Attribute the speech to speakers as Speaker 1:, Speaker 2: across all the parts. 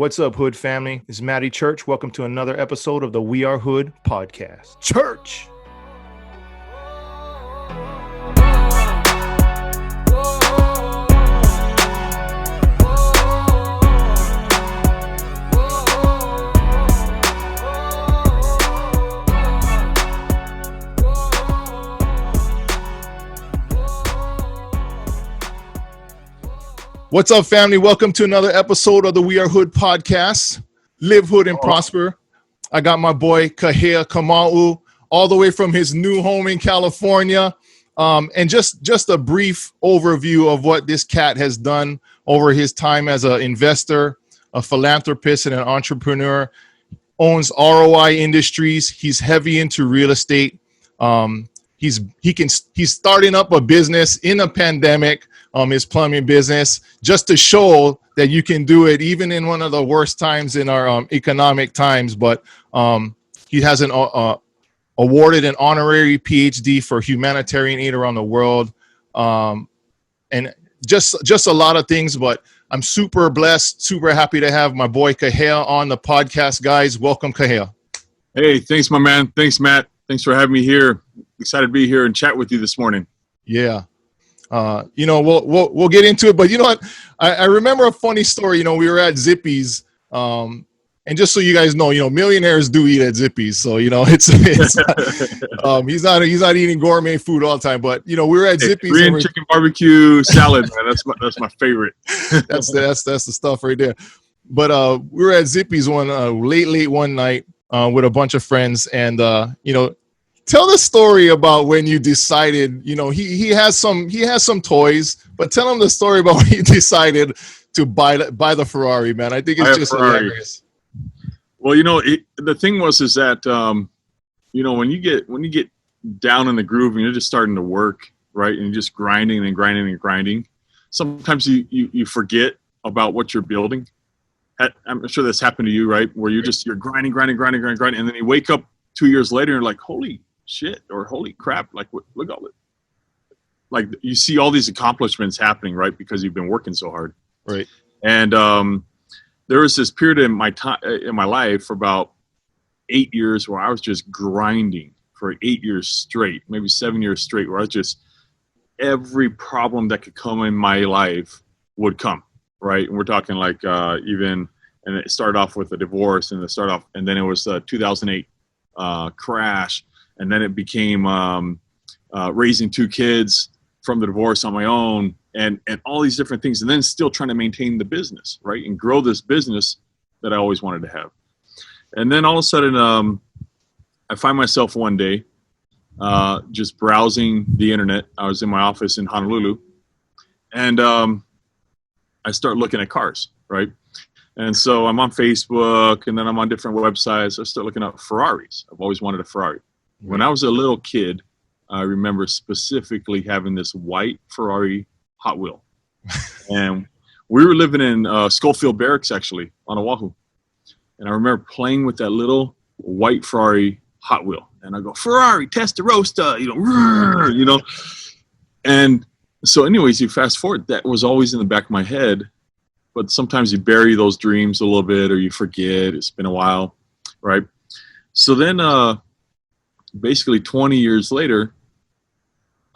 Speaker 1: What's up, Hood family? It's Matty Church. Welcome to another episode of the We Are Hood podcast. Church! What's up, family? Welcome to another episode of the We Are Hood podcast. Live Hood and Prosper. I got my boy Kaheakamauu all the way from his new home in California. And just a brief overview of what this cat has done over his time as an investor, a philanthropist, and an entrepreneur. Owns ROI Industries. He's heavy into real estate. He's starting up a business in a pandemic. His plumbing business, just to show that you can do it even in one of the worst times in our economic times. But he has an awarded an honorary PhD for humanitarian aid around the world, and just a lot of things. But I'm super blessed, super happy to have my boy Kahea on the podcast. Guys, welcome, Kahea.
Speaker 2: Hey, thanks, my man. Thanks, Matt. Thanks for having me here. Excited to be here and chat with you this morning.
Speaker 1: Yeah. We'll get into it, but you know what? I remember a funny story. We were at Zippy's, and just so you guys know, millionaires do eat at Zippy's. So it's he's not eating gourmet food all the time, but we were at Zippy's.
Speaker 2: Korean chicken barbecue salad, man. That's my favorite.
Speaker 1: that's the stuff right there. But we were at Zippy's one late one night with a bunch of friends, and tell the story about when you decided, he has some toys, but tell him the story about when you decided to buy the Ferrari, man. I think it's just hilarious.
Speaker 2: Well, the thing is that, when you get down in the groove and you're just starting to work, right, and you're just grinding and grinding and grinding, sometimes you forget about what you're building. I'm sure that's happened to you, right, where you're grinding, and then you wake up 2 years later and you're like, holy shit, or holy crap, like look at all it, like you see all these accomplishments happening, right, because you've been working so hard,
Speaker 1: right?
Speaker 2: And there was this period in my life for about 8 years where I was just grinding for 8 years straight, maybe 7 years straight, where I was just, every problem that could come in my life would come, right? And we're talking like and it started off with a divorce, and then it was 2008 crash. And then it became raising two kids from the divorce on my own, and all these different things. And then still trying to maintain the business, right? And grow this business that I always wanted to have. And then all of a sudden, I find myself one day just browsing the internet. I was in my office in Honolulu, and I start looking at cars, right? And so I'm on Facebook, and then I'm on different websites. I start looking at Ferraris. I've always wanted a Ferrari. When I was a little kid, I remember specifically having this white Ferrari Hot Wheel. And we were living in Schofield Barracks, actually, on Oahu. And I remember playing with that little white Ferrari Hot Wheel. And I go, Ferrari, Testarossa, And so anyways, you fast forward, that was always in the back of my head. But sometimes you bury those dreams a little bit, or you forget. It's been a while, right? So then basically 20 years later,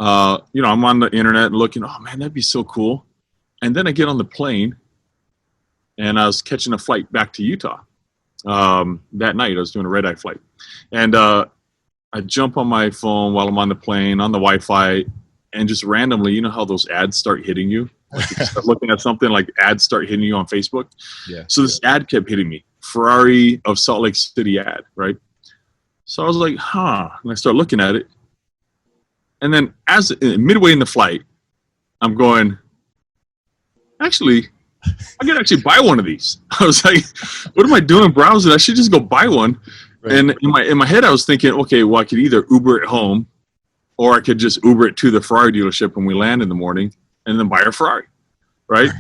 Speaker 2: I'm on the internet and looking, oh man, that'd be so cool. And then I get on the plane, and I was catching a flight back to Utah. That night I was doing a red-eye flight. And I jump on my phone while I'm on the plane, on the Wi-Fi, and just randomly, you know how those ads start hitting you? Like you start looking at something, like ads start hitting you on Facebook.
Speaker 1: Yeah.
Speaker 2: So this ad kept hitting me, Ferrari of Salt Lake City ad, right? So I was like, and I start looking at it. And then midway in the flight, I'm going, actually, I could actually buy one of these. I was like, what am I doing browsing? I should just go buy one. Right. And in my head, I was thinking, okay, well, I could either Uber it home, or I could just Uber it to the Ferrari dealership when we land in the morning, and then buy a Ferrari, right?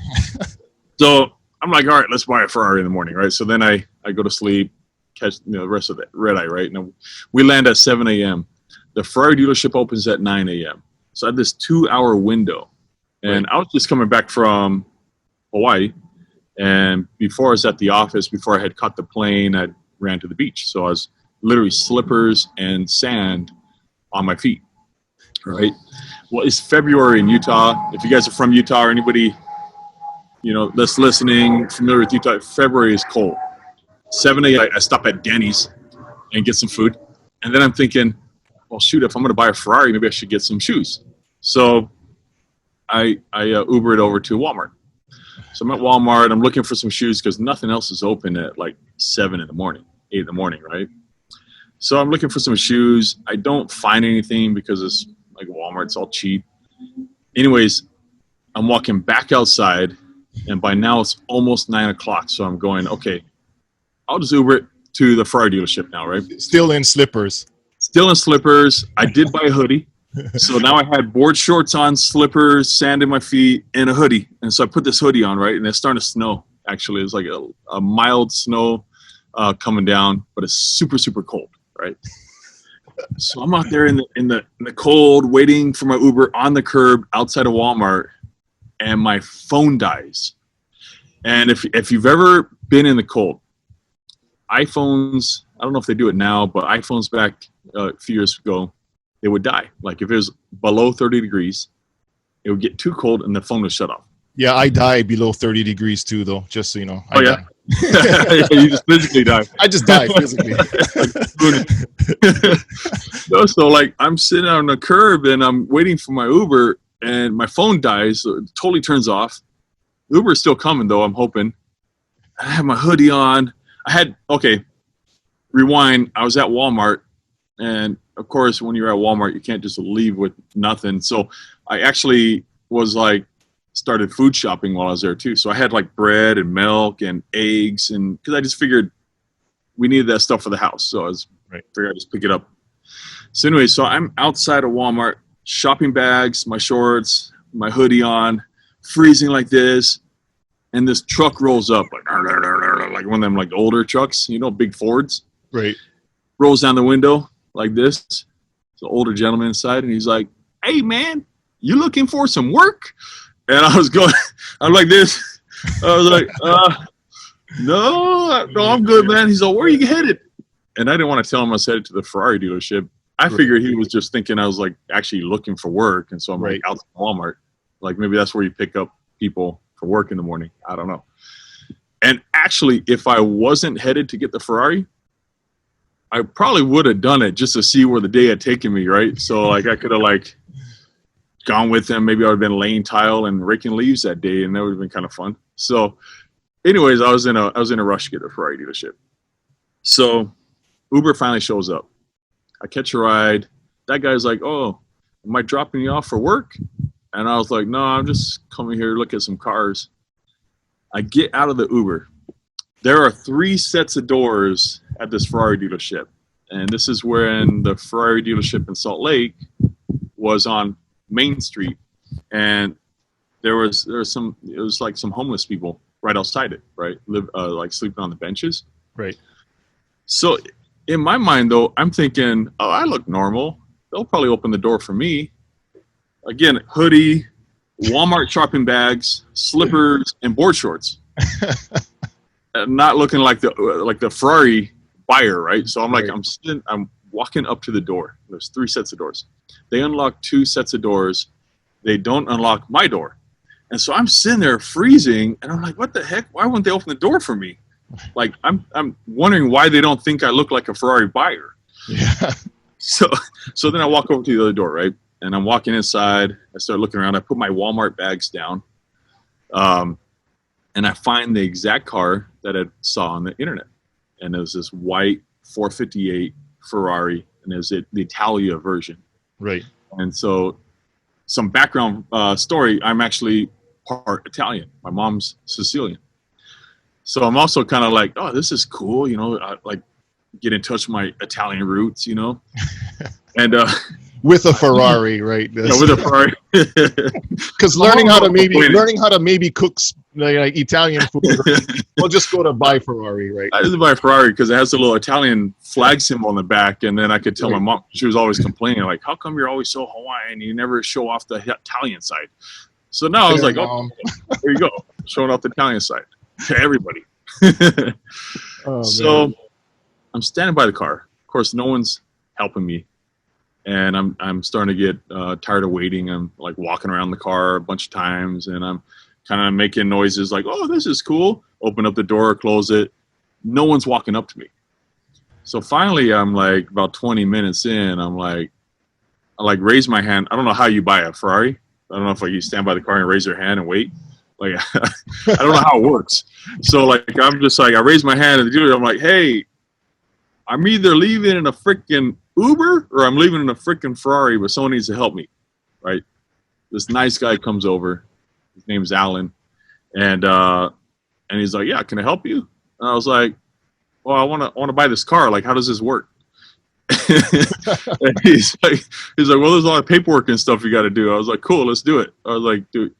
Speaker 2: So I'm like, all right, let's buy a Ferrari in the morning, right? So then I go to sleep, catch the rest of the red eye, right? Now we land at 7 a.m. The Ferrari dealership opens at 9 a.m. So I had this 2-hour window, and I was just coming back from Hawaii, And before I was at the office, before I had caught the plane, I ran to the beach. So I was literally slippers and sand on my feet, right? Well, it's February in Utah. If you guys are from Utah or anybody, that's listening, familiar with Utah, February is cold. 7 a.m., I stop at Denny's and get some food. And then I'm thinking, well, shoot, if I'm going to buy a Ferrari, maybe I should get some shoes. So I Ubered over to Walmart. So I'm at Walmart. I'm looking for some shoes because nothing else is open at like 7 in the morning, 8 in the morning, right? So I'm looking for some shoes. I don't find anything because it's like Walmart. It's all cheap. Anyways, I'm walking back outside, and by now it's almost 9 o'clock. So I'm going, okay, I'll just Uber it to the Ferrari dealership now, right?
Speaker 1: Still in slippers.
Speaker 2: Still in slippers. I did buy a hoodie. So now I had board shorts on, slippers, sand in my feet, and a hoodie. And so I put this hoodie on, right? And it's starting to snow, actually. It was like a mild snow coming down, but it's super, super cold, right? So I'm out there in the cold, waiting for my Uber on the curb outside of Walmart, and my phone dies. And if you've ever been in the cold, iPhones, I don't know if they do it now, but iPhones back a few years ago, they would die. Like if it was below 30 degrees, it would get too cold and the phone would shut off.
Speaker 1: Yeah, I die below 30 degrees too, though, just so you know.
Speaker 2: Yeah, you just physically die.
Speaker 1: I just die physically.
Speaker 2: No, so like I'm sitting on the curb and I'm waiting for my Uber and my phone dies. So it totally turns off. Uber is still coming though, I'm hoping. I have my hoodie on. Rewind. I was at Walmart, and of course, when you're at Walmart, you can't just leave with nothing. So I actually was like, started food shopping while I was there too. So I had like bread and milk and eggs, and because I just figured we needed that stuff for the house. So I figured I'd just pick it up. So anyway, so I'm outside of Walmart, shopping bags, my shorts, my hoodie on, freezing like this. And this truck rolls up like one of them like older trucks, big Fords.
Speaker 1: Right.
Speaker 2: Rolls down the window like this. It's an older gentleman inside, and he's like, "Hey man, you looking for some work?" And I was like this. I was like, no, I'm good, man. He's like, "Where are you headed?" And I didn't want to tell him I was headed to the Ferrari dealership. I figured he was just thinking I was like actually looking for work. And so I'm like out to Walmart. Like maybe that's where you pick up people for work in the morning. I don't know. And actually, if I wasn't headed to get the Ferrari, I probably would have done it just to see where the day had taken me, right? So like I could have like gone with him. Maybe I would have been laying tile and raking leaves that day, and that would have been kind of fun. So anyways, I was in a rush to get a Ferrari dealership. So Uber finally shows up. I catch a ride. That guy's like, "Oh, am I dropping you off for work?" And I was like, "No, I'm just coming here to look at some cars." I get out of the Uber. There are 3 sets of doors at this Ferrari dealership. And this is when the Ferrari dealership in Salt Lake was on Main Street. And it was like some homeless people right outside it, right? Like sleeping on the benches.
Speaker 1: Right.
Speaker 2: So in my mind, though, I'm thinking, oh, I look normal. They'll probably open the door for me. Again, hoodie, Walmart shopping bags, slippers, and board shorts. Not looking like the Ferrari buyer, right? So I'm like, I'm walking up to the door. There's 3 sets of doors. They unlock 2 sets of doors. They don't unlock my door. And so I'm sitting there freezing, and I'm like, what the heck? Why wouldn't they open the door for me? Like, I'm wondering why they don't think I look like a Ferrari buyer.
Speaker 1: Yeah.
Speaker 2: So then I walk over to the other door, right? And I'm walking inside. I start looking around. I put my Walmart bags down. And I find the exact car that I saw on the internet. And it was this white 458 Ferrari, and it was the Italia version.
Speaker 1: Right.
Speaker 2: And so some background story, I'm actually part Italian. My mom's Sicilian. So I'm also kind of like, oh, this is cool. I, like get in touch with my Italian roots, and
Speaker 1: with a Ferrari, right?
Speaker 2: With a Ferrari.
Speaker 1: Because learning how to maybe cook like Italian food, we'll just go to buy Ferrari, right?
Speaker 2: I just buy a Ferrari because it has a little Italian flag symbol on the back, and then I could tell my mom. She was always complaining, like, "How come you're always so Hawaiian? You never show off the Italian side." So now I was like, "Oh, there you go, showing off the Italian side." to everybody. So I'm standing by the car. Of course, no one's helping me. And I'm starting to get tired of waiting. I'm like walking around the car a bunch of times, and I'm kind of making noises like, oh, this is cool. Open up the door, close it. No one's walking up to me. So finally, I'm like about 20 minutes in, I raise my hand. I don't know how you buy a Ferrari. I don't know if like you stand by the car and raise your hand and wait. Like, I don't know how it works. So like, I'm just like, I raise my hand and the dude, I'm like, hey, I'm either leaving in a freaking Uber or I'm leaving in a freaking Ferrari, but someone needs to help me, right? This nice guy comes over. His name's Alan, and he's like, yeah, can I help you? And I was like, well, I want to buy this car. Like, how does this work? And he's like, well, there's a lot of paperwork and stuff you got to do. I was like, cool, let's do it. I was like, do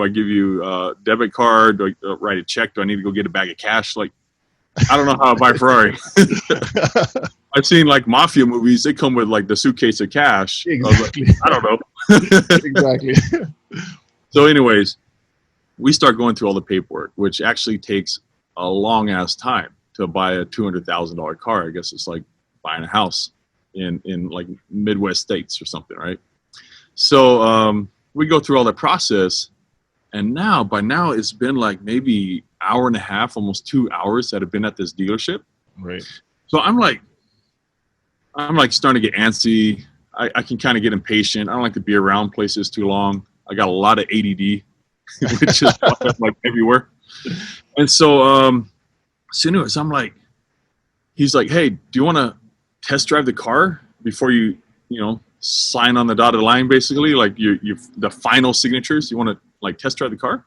Speaker 2: I give you a debit card? Do I write a check? Do I need to go get a bag of cash? Like, I don't know how to buy a Ferrari. I've seen like mafia movies. They come with like the suitcase of cash.
Speaker 1: Exactly.
Speaker 2: I was like, I don't know.
Speaker 1: Exactly.
Speaker 2: So anyways, we start going through all the paperwork, which actually takes a long ass time to buy a $200,000 car. I guess it's like buying a house in like Midwest states or something, right? So we go through all that process, and by now it's been like maybe hour and a half, almost 2 hours that I've been at this dealership.
Speaker 1: Right. So
Speaker 2: I'm like starting to get antsy. I can kind of get impatient. I don't like to be around places too long. I got a lot of ADD, which is like everywhere. And so anyways, I'm like, he's like, hey, do you want to test drive the car before you sign on the dotted line, basically, like the final signatures? You want to like test drive the car?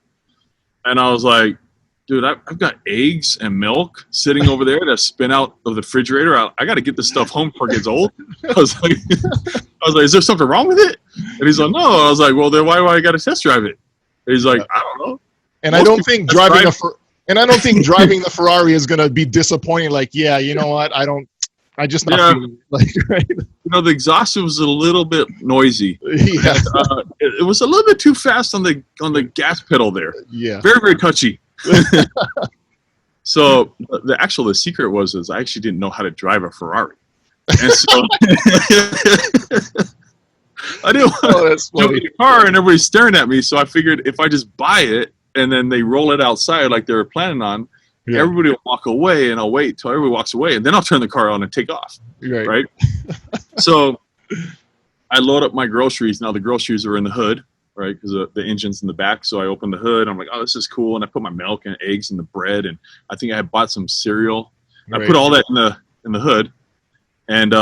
Speaker 2: And I was like, dude, I've got eggs and milk sitting over there that spin out of the refrigerator. I got to get this stuff home before it gets old. I was like, is there something wrong with it? And he's like, no. I was like, well, then why do I got to test drive it? And he's like, I don't know.
Speaker 1: And I don't think driving the Ferrari is going to be disappointing. Like, yeah, you know what? I just not feeling like, right?
Speaker 2: The exhaust was a little bit noisy.
Speaker 1: Yeah.
Speaker 2: It was a little bit too fast on the gas pedal there.
Speaker 1: Yeah.
Speaker 2: Very, very touchy. So the secret was I actually didn't know how to drive a Ferrari. And so I didn't want to jump in the car and everybody's staring at me. So I figured if I just buy it and then they roll it outside like they were planning on, everybody will walk away, and I'll wait till everybody walks away, and then I'll turn the car on and take off. Right? So I load up my groceries. Now the groceries are in the hood, right? Because the engine's in the back. So I open the hood. I'm like, oh, this is cool. And I put my milk and eggs and the bread. And I think I had bought some cereal. Right. I put all that in the hood. And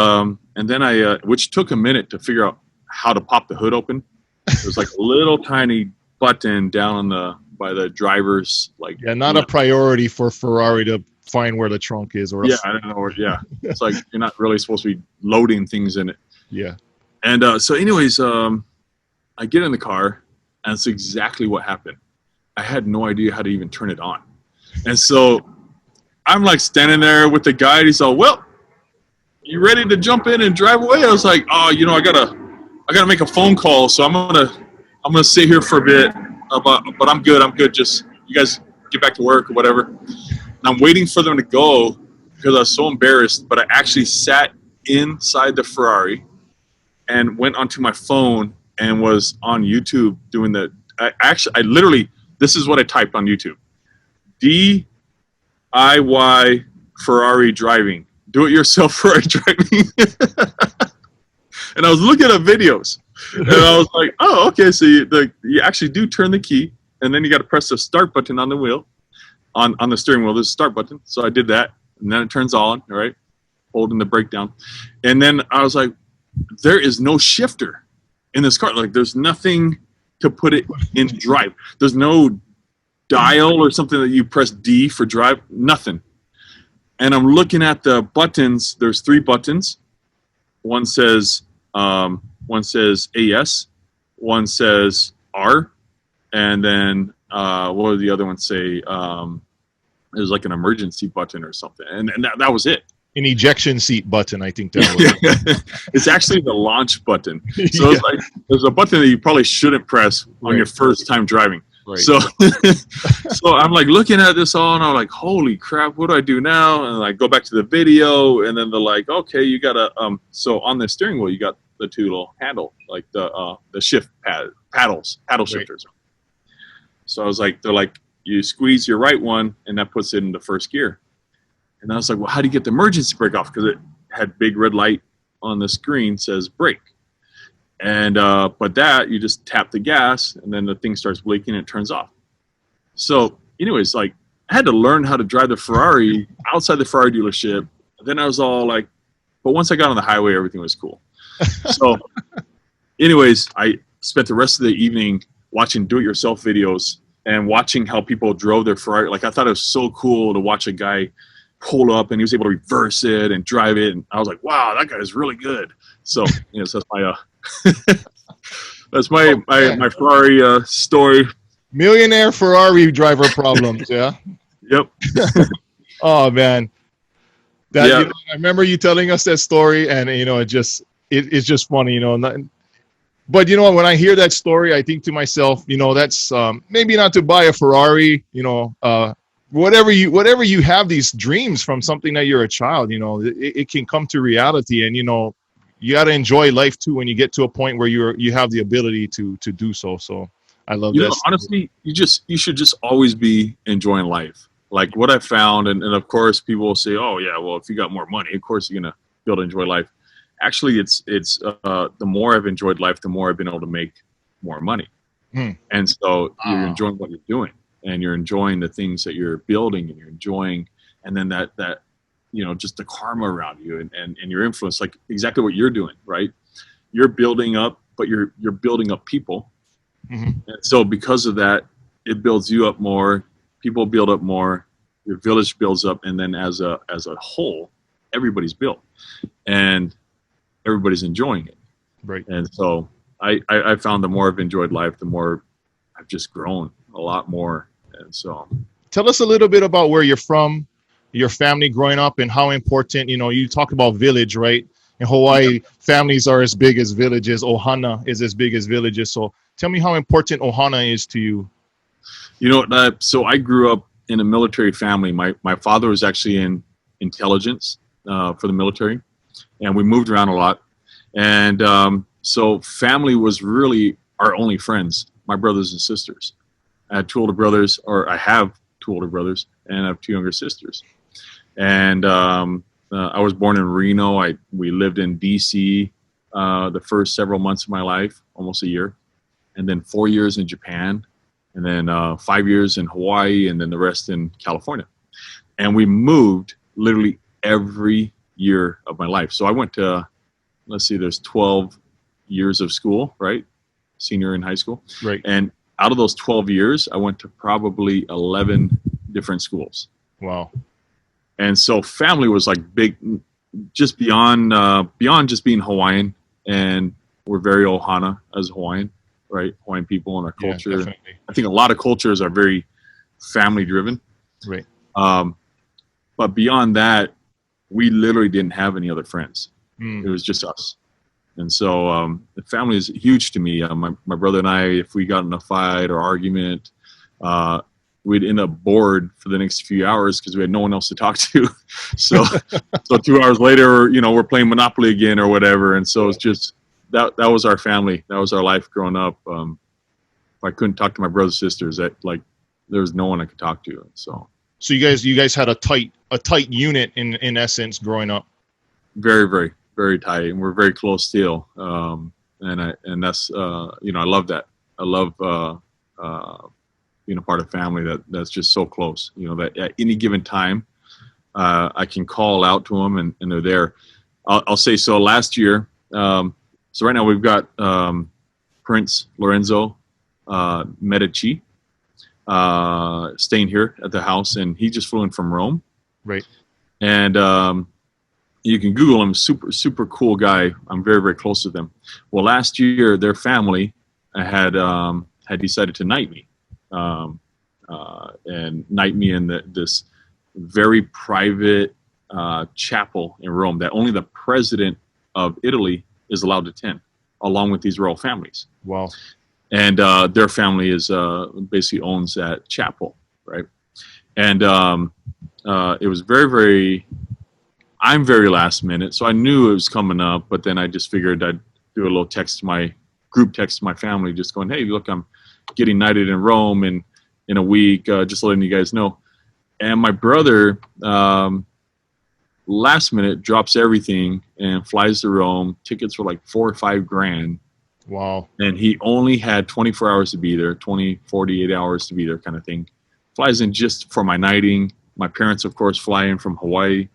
Speaker 2: then which took a minute to figure out how to pop the hood open. There's like a little tiny button down by the driver's, like. Yeah,
Speaker 1: not a priority for Ferrari to find where the trunk is. I
Speaker 2: don't know where. Yeah. It's like you're not really supposed to be loading things in it.
Speaker 1: Yeah.
Speaker 2: And so anyways, I get in the car, and it's exactly what happened. I had no idea how to even turn it on. And so I'm like standing there with the guy. He's all, well, you ready to jump in and drive away? I was like, oh, I gotta make a phone call. So I'm gonna sit here for a bit, but I'm good. Just you guys get back to work or whatever. And I'm waiting for them to go because I was so embarrassed, but I actually sat inside the Ferrari and went onto my phone and was on YouTube doing I literally, this is what I typed on YouTube. DIY Ferrari driving. Do it yourself Ferrari driving. And I was looking at videos. And I was like, oh, okay. So you actually do turn the key, and then you got to press the start button on the wheel, on the steering wheel. There's a start button. So I did that, and then it turns on, all right, holding the brake down. And then I was like, there is no shifter in this car. Like, there's nothing to put it in drive. There's no dial or something that you press D for drive. Nothing. And I'm looking at the buttons. There's 3 buttons. One says AS. One says R. And then what did the other one say? There's like an emergency button or something. And that was it.
Speaker 1: An ejection seat button, I think that was.
Speaker 2: It's actually the launch button. So it's like there's a button that you probably shouldn't press on your first time driving.
Speaker 1: Right.
Speaker 2: So, so I'm like looking at this all, and I'm like, holy crap, what do I do now? And I go back to the video, and then they're like, okay, you gotta, so on the steering wheel, you got the two little handle, like the shift paddle shifters. So I was like, they're like, you squeeze your right one, and that puts it into first gear. And I was like, well, how do you get the emergency brake off? Because it had big red light on the screen says brake. And but that you just tap the gas, and then the thing starts blinking and it turns off. So anyways, like I had to learn how to drive the Ferrari outside the Ferrari dealership. Then I was all like, but once I got on the highway, everything was cool. So anyways, I spent the rest of the evening watching do-it-yourself videos and watching how people drove their Ferrari. Like I thought it was so cool to watch a guy pull up and he was able to reverse it and drive it. And I was like, wow, that guy is really good. So, you know, so that's my that's my Ferrari story.
Speaker 1: Millionaire Ferrari driver problems. Yeah.
Speaker 2: Yep.
Speaker 1: Oh man, that
Speaker 2: Yeah.
Speaker 1: you know, I remember you telling us that story, and you know, it's just funny, you know. But you know, when I hear that story, I think to myself, you know, that's maybe not to buy a Ferrari, you know, whatever you have these dreams from something that you're a child, you know, it can come to reality, and you know, you got to enjoy life too when you get to a point where you have the ability to do so. So I love
Speaker 2: You know,
Speaker 1: this.
Speaker 2: honestly, you should just always be enjoying life. Like what I found, and of course people will say, oh yeah, well, if you got more money, of course you're gonna be able to enjoy life. Actually, it's the more I've enjoyed life, the more I've been able to make more money. And so you're enjoying what you're doing, and you're enjoying the things that you're building, and you're enjoying, and then that you know, just the karma around you and your influence, like exactly what you're doing, right? You're building up, but you're building up people. And so because of that, it builds you up more, people build up more, your village builds up, and then as a whole, everybody's built and everybody's enjoying it.
Speaker 1: Right.
Speaker 2: And so I found the more I've enjoyed life, the more I've just grown a lot more. And so
Speaker 1: Tell us a little bit about where you're from, your family growing up, and how important, you know, you talk about village, right? In Hawaii, families are as big as villages. Ohana is as big as villages. So tell me how important Ohana is to you.
Speaker 2: You know, so I grew up in a military family. My father was actually in intelligence for the military, and we moved around a lot. And so family was really our only friends, my brothers and sisters. I had two older brothers, or I have two older brothers, and I have two younger sisters. And I was born in Reno. We lived in D.C. The first several months of my life, almost a year, and then 4 years in Japan, and then 5 years in Hawaii, and then the rest in California. And we moved literally every year of my life. So I went to, let's see, there's 12 years of school, right? Senior in high school.
Speaker 1: Right.
Speaker 2: And out of those 12 years, I went to probably 11 different schools.
Speaker 1: Wow.
Speaker 2: And so family was like big, just beyond just being Hawaiian. And we're very Ohana as Hawaiian, right? Hawaiian people and our culture.
Speaker 1: Yeah,
Speaker 2: I think a lot of cultures are very family driven.
Speaker 1: right.
Speaker 2: But beyond that, we literally didn't have any other friends. It was just us. And so the family is huge to me. My brother and I, if we got in a fight or argument, we'd end up bored for the next few hours because we had no one else to talk to. So 2 hours later, you know, we're playing Monopoly again or whatever. And so it's just that was our family. That was our life growing up. If I couldn't talk to my brothers and sisters, there was no one I could talk to. So
Speaker 1: you guys had a tight unit in essence growing up.
Speaker 2: Very, very, very tight, and we're very close still. And that's you know, I love that. I love being a part of family that's just so close. You know, that at any given time, I can call out to them and they're there. I'll say so. Last year, so right now we've got Prince Lorenzo Medici staying here at the house, and he just flew in from Rome.
Speaker 1: Right.
Speaker 2: And you can Google him. Super cool guy. I'm very, very close to them. Well, last year their family had decided to knight me, and knight me in this very private chapel in Rome that only the president of Italy is allowed to attend, along with these royal families.
Speaker 1: Wow.
Speaker 2: and their family is basically owns that chapel, right? And it was I'm very last minute, so I knew it was coming up, but then I just figured I'd do a little group text to my family, just going, "Hey, look, I'm getting knighted in Rome in a week, just letting you guys know." And my brother, last minute, drops everything and flies to Rome. Tickets were like $4 or $5 grand.
Speaker 1: Wow.
Speaker 2: And he only had 24 hours to be there, 48 hours to be there, kind of thing. Flies in just for my knighting. My parents, of course, fly in from Hawaii.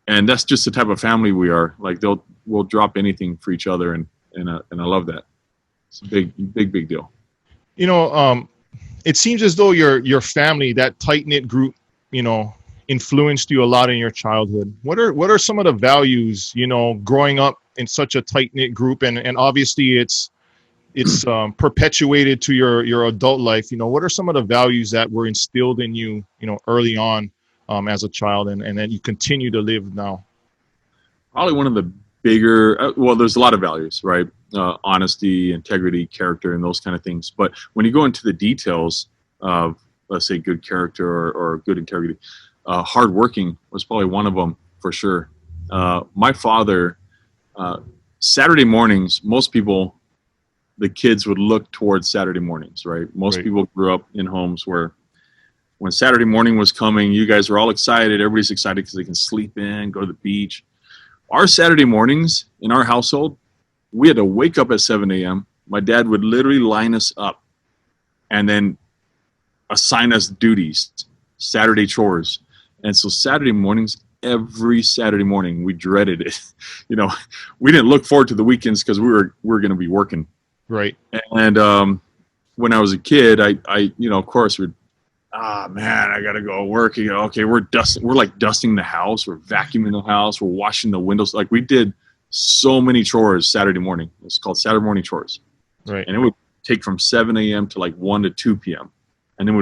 Speaker 2: And that's just the type of family we are. Like we'll drop anything for each other, and I love that. It's a big deal.
Speaker 1: You know, it seems as though your family, that tight knit group, you know, influenced you a lot in your childhood. What are some of the values, you know, growing up in such a tight knit group, and obviously it's perpetuated to your adult life. You know, what are some of the values that were instilled in you, you know, early on as a child, and then you continue to live now?
Speaker 2: Probably one of the bigger, well, there's a lot of values, right? Honesty, integrity, character, and those kind of things. But when you go into the details of, let's say, good character or good integrity, hardworking was probably one of them for sure. My father, Saturday mornings, most people, the kids would look towards Saturday mornings, right? Most people grew up in homes where when Saturday morning was coming, you guys were all excited. Everybody's excited because they can sleep in, go to the beach. Our Saturday mornings in our household, we had to wake up at 7 a.m. My dad would literally line us up and then assign us duties, Saturday chores. And so Saturday mornings, every Saturday morning, we dreaded it. You know, we didn't look forward to the weekends because we were going to be working.
Speaker 1: Right.
Speaker 2: And when I was a kid, I you know, of course, man, I got to go work. You know, okay, we're like dusting the house. We're vacuuming the house. We're washing the windows. Like we did so many chores Saturday morning. It's called Saturday morning chores.
Speaker 1: Right.
Speaker 2: And it would take from 7 a.m. to like 1 to 2 p.m. And then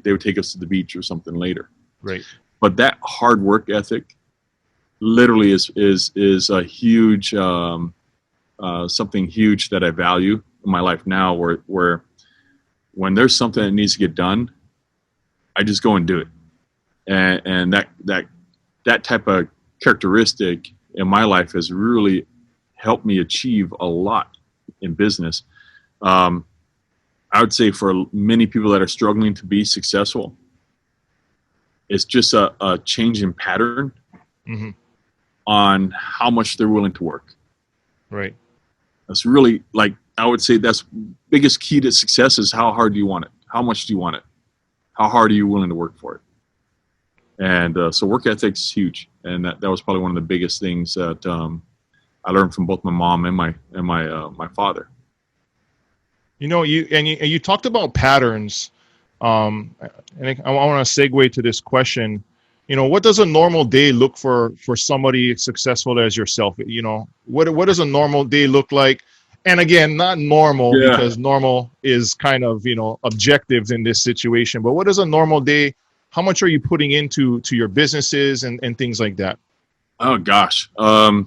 Speaker 2: they would take us to the beach or something later.
Speaker 1: Right.
Speaker 2: But that hard work ethic literally is a huge, something huge that I value in my life now, where when there's something that needs to get done, I just go and do it. And that type of characteristic in my life has really helped me achieve a lot in business. I would say for many people that are struggling to be successful, it's just a change in pattern on how much they're willing to work. Right. That's really, like, I would say that's biggest key to success is how hard do you want it? How much do you want it? How hard are you willing to work for it? And so work ethic's huge. And that was probably one of the biggest things that I learned from both my mom and my father.
Speaker 1: You know, you talked about patterns. And I want to segue to this question. You know, what does a normal day look for somebody successful as yourself? You know, what does a normal day look like? And again, not normal, because normal is kind of, you know, objectives in this situation. But what is a normal day? How much are you putting into your businesses and things like that?
Speaker 2: Oh gosh, that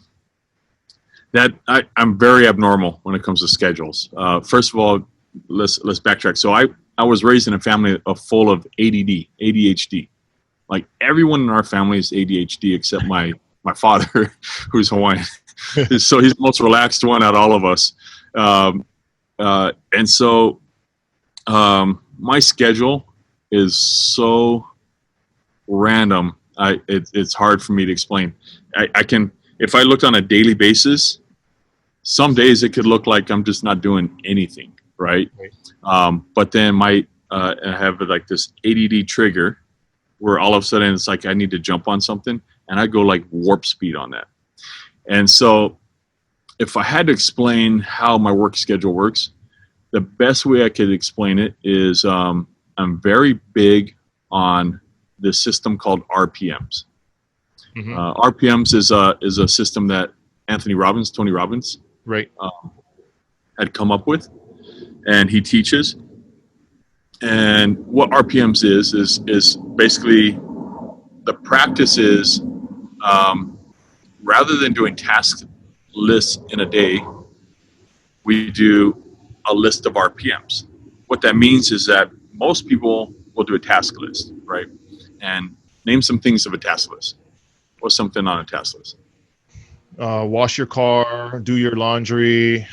Speaker 2: I'm very abnormal when it comes to schedules. First of all, let's backtrack. So I was raised in a family full of ADHD. Like everyone in our family is ADHD except my father, who's Hawaiian. So he's the most relaxed one out of all of us. And so my schedule is so random. It's hard for me to explain. I can, if I looked on a daily basis, some days it could look like I'm just not doing anything, right? But then I have like this ADD trigger where all of a sudden it's like I need to jump on something, and I go like warp speed on that. And so if I had to explain how my work schedule works, the best way I could explain it is I'm very big on this system called RPMs. RPMs is a system that Tony Robbins, had come up with, and he teaches. And what RPMs is basically the practice is rather than doing task lists in a day, we do a list of RPMs. What that means is that most people will do a task list, right? And name some things of a task list. What's something on a task list?
Speaker 1: Wash your car, do your laundry,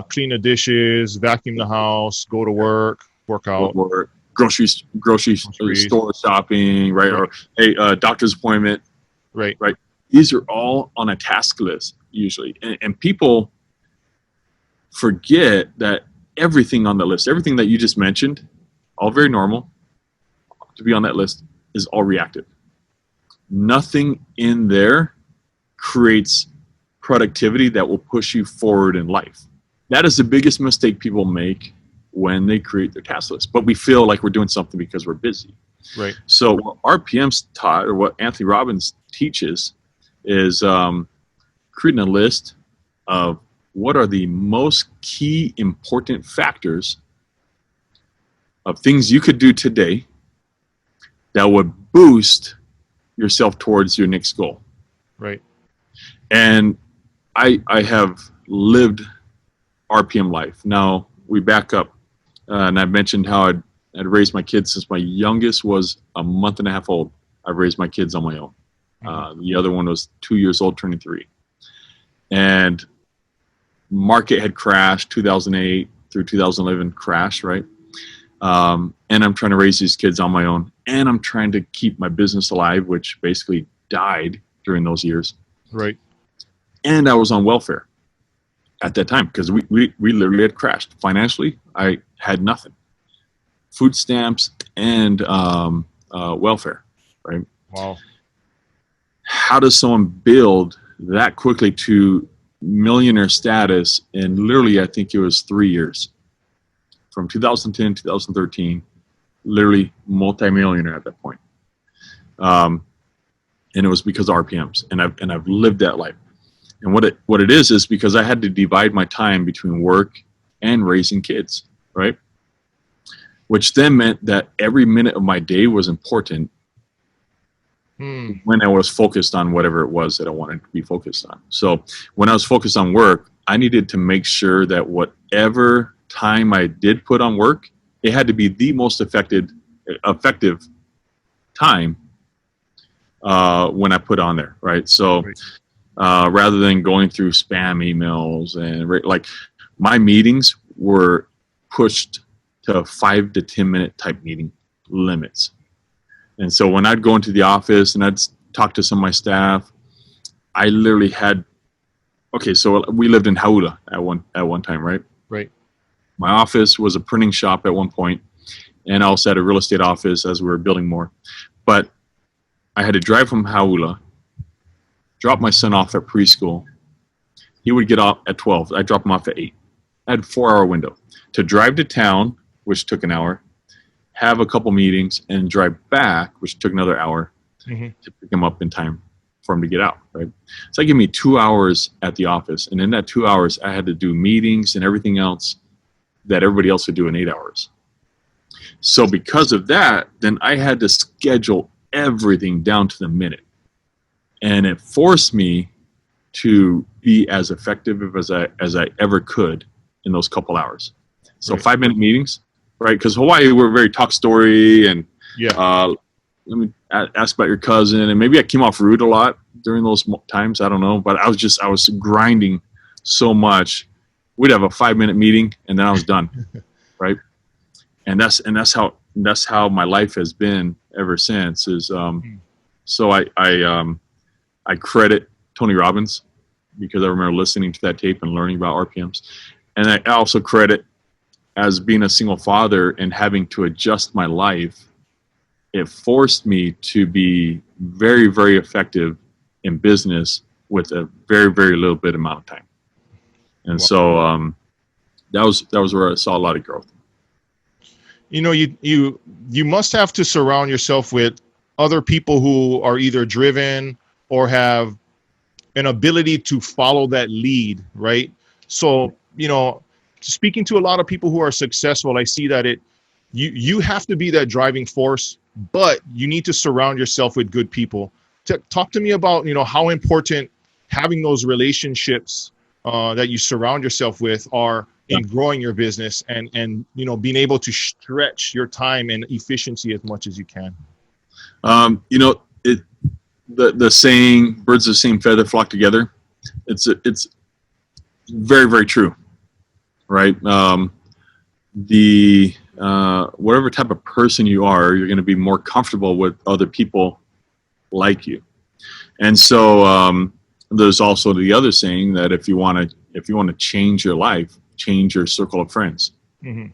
Speaker 1: clean the dishes, vacuum the house, go to work, work out.
Speaker 2: Or grocery store shopping, right? Or a doctor's appointment.
Speaker 1: Right.
Speaker 2: These are all on a task list usually. And people forget that everything on the list, everything that you just mentioned, all very normal to be on that list, is all reactive. Nothing in there creates productivity that will push you forward in life. That is the biggest mistake people make when they create their task list. But we feel like we're doing something because we're busy. Right. So what RPM's taught, or what Anthony Robbins teaches, is creating a list of what are the most key important factors of things you could do today that would boost yourself towards your next goal.
Speaker 1: Right.
Speaker 2: And I have lived RPM life. Now we back up, and I mentioned how I'd raised my kids since my youngest was a month and a half old. I've raised my kids on my own. The other one was 2 years old, turning 3. And market had crashed, 2008 through 2011 crashed, right? And I'm trying to raise these kids on my own, and I'm trying to keep my business alive, which basically died during those years.
Speaker 1: Right.
Speaker 2: And I was on welfare at that time because we literally had crashed financially. I had nothing, food stamps and welfare, right?
Speaker 1: Wow.
Speaker 2: How does someone build that quickly to millionaire status in literally, I think it was 3 years, from 2010 to 2013, literally multimillionaire at that point. And it was because of RPMs, and I've lived that life. And what it is because I had to divide my time between work and raising kids, right? Which then meant that every minute of my day was important when I was focused on whatever it was that I wanted to be focused on. So when I was focused on work, I needed to make sure that whatever time I did put on work, it had to be the most effective time when I put on there, right? So rather than going through spam emails and like my meetings were pushed to 5 to 10 minute type meeting limits. And so when I'd go into the office and I'd talk to some of my staff, I literally had, so we lived in Haula at one time, right?
Speaker 1: Right.
Speaker 2: My office was a printing shop at one point, and I also had a real estate office as we were building more. But I had to drive from Haula, drop my son off at preschool. He would get off at 12. I'd drop him off at 8. I had a 4-hour window to drive to town, which took an hour, have a couple meetings, and drive back, which took another hour to pick him up in time for him to get out, right? So that gave me 2 hours at the office. And in that 2 hours, I had to do meetings and everything else that everybody else would do in 8 hours. So because of that, then I had to schedule everything down to the minute. And it forced me to be as effective as I ever could in those couple hours. So 5-minute meetings, right? Because Hawaii, we're very talk story and let me ask about your cousin. And maybe I came off rude a lot during those times. I don't know. But I was grinding so much. We'd have a 5-minute meeting and then I was done, right? And that's how my life has been ever since. So I credit Tony Robbins because I remember listening to that tape and learning about RPMs. And I also credit as being a single father and having to adjust my life. It forced me to be very, very effective in business with a very, very little bit amount of time. And so that was where I saw a lot of growth.
Speaker 1: You know, you must have to surround yourself with other people who are either driven or have an ability to follow that lead, right? So, you know, speaking to a lot of people who are successful, I see that you have to be that driving force, but you need to surround yourself with good people. Talk to me about, you know, how important having those relationships that you surround yourself with are in growing your business and being able to stretch your time and efficiency as much as you can.
Speaker 2: The saying, birds of the same feather flock together, it's very, very true, right? Whatever type of person you are, you're going to be more comfortable with other people like you. And so there's also the other saying that if you want to change your life, change your circle of friends. Mm-hmm.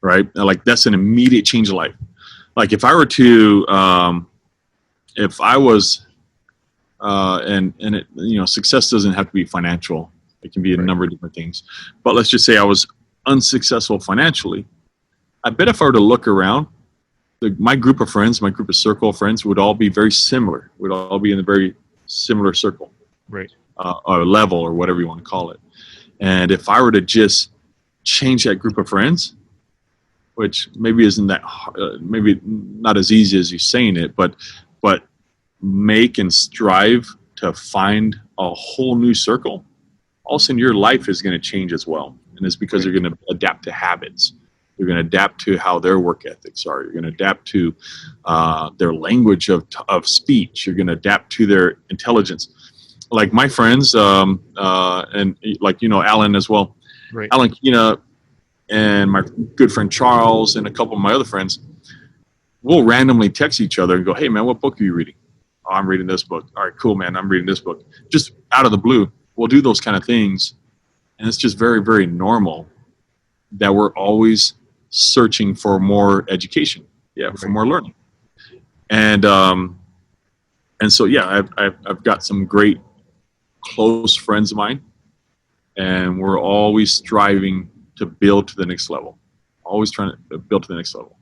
Speaker 2: Right? Like that's an immediate change of life. Like if I were to, if I was, success doesn't have to be financial. It can be a number of different things. But let's just say I was unsuccessful financially. I bet if I were to look around, my group of friends, my group of circle of friends would all be very similar. Would all be in a very similar circle,
Speaker 1: right?
Speaker 2: Or level, or whatever you want to call it. And if I were to just change that group of friends, which maybe isn't that maybe not as easy as you're saying it, but make and strive to find a whole new circle, all of a sudden your life is going to change as well. And it's because you're going to adapt to habits. You're going to adapt to how their work ethics are. You're going to adapt to their language of speech. You're going to adapt to their intelligence. Like my friends, and like, Alan as well.
Speaker 1: Right.
Speaker 2: Alan, and my good friend Charles and a couple of my other friends, we'll randomly text each other and go, "Hey, man, what book are you reading?" "Oh, I'm reading this book." "All right, cool, man. I'm reading this book." Just out of the blue, we'll do those kind of things. And it's just very, very normal that we're always searching for more education, for more learning. And so, I've got some great close friends of mine, and we're always striving to build to the next level, always trying to build to the next level.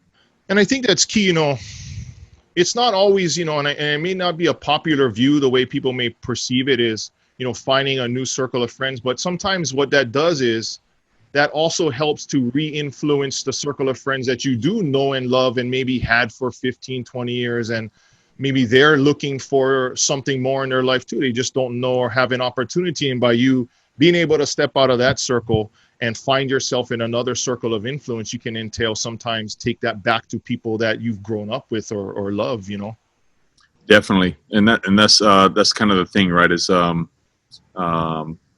Speaker 1: And I think that's key. It's not always, and it may not be a popular view the way people may perceive it is, finding a new circle of friends. But sometimes what that does is that also helps to re-influence the circle of friends that you do know and love and maybe had for 15, 20 years. And maybe they're looking for something more in their life too. They just don't know or have an opportunity. And by you being able to step out of that circle and find yourself in another circle of influence, you can sometimes take that back to people that you've grown up with or love,
Speaker 2: Definitely. And that's kind of the thing, right? Is,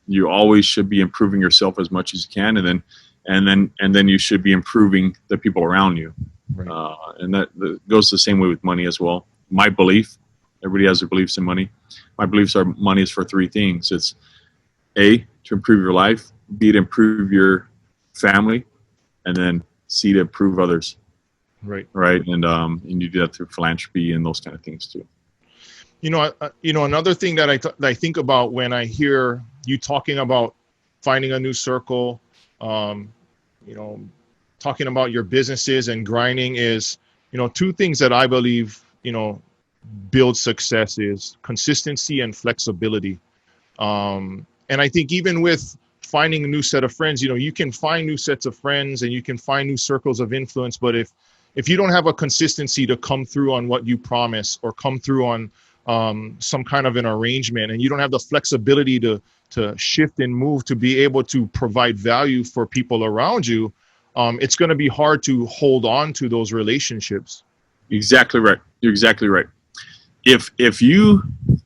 Speaker 2: you always should be improving yourself as much as you can. And then you should be improving the people around you. Right. And that goes the same way with money as well. My belief, everybody has their beliefs in money. My beliefs are money is for three things. It's A, to improve your life, B, to improve your family, and then C, to improve others.
Speaker 1: Right.
Speaker 2: Right. And you do that through philanthropy and those kind of things too.
Speaker 1: Another thing that I think about when I hear you talking about finding a new circle, talking about your businesses and grinding is, two things that I believe, build success is consistency and flexibility. And I think even with finding a new set of friends, you can find new sets of friends and you can find new circles of influence. But if you don't have a consistency to come through on what you promise or come through on some kind of an arrangement, and you don't have the flexibility to shift and move to be able to provide value for people around you, it's going to be hard to hold on to those relationships.
Speaker 2: Exactly right. You're exactly right. If you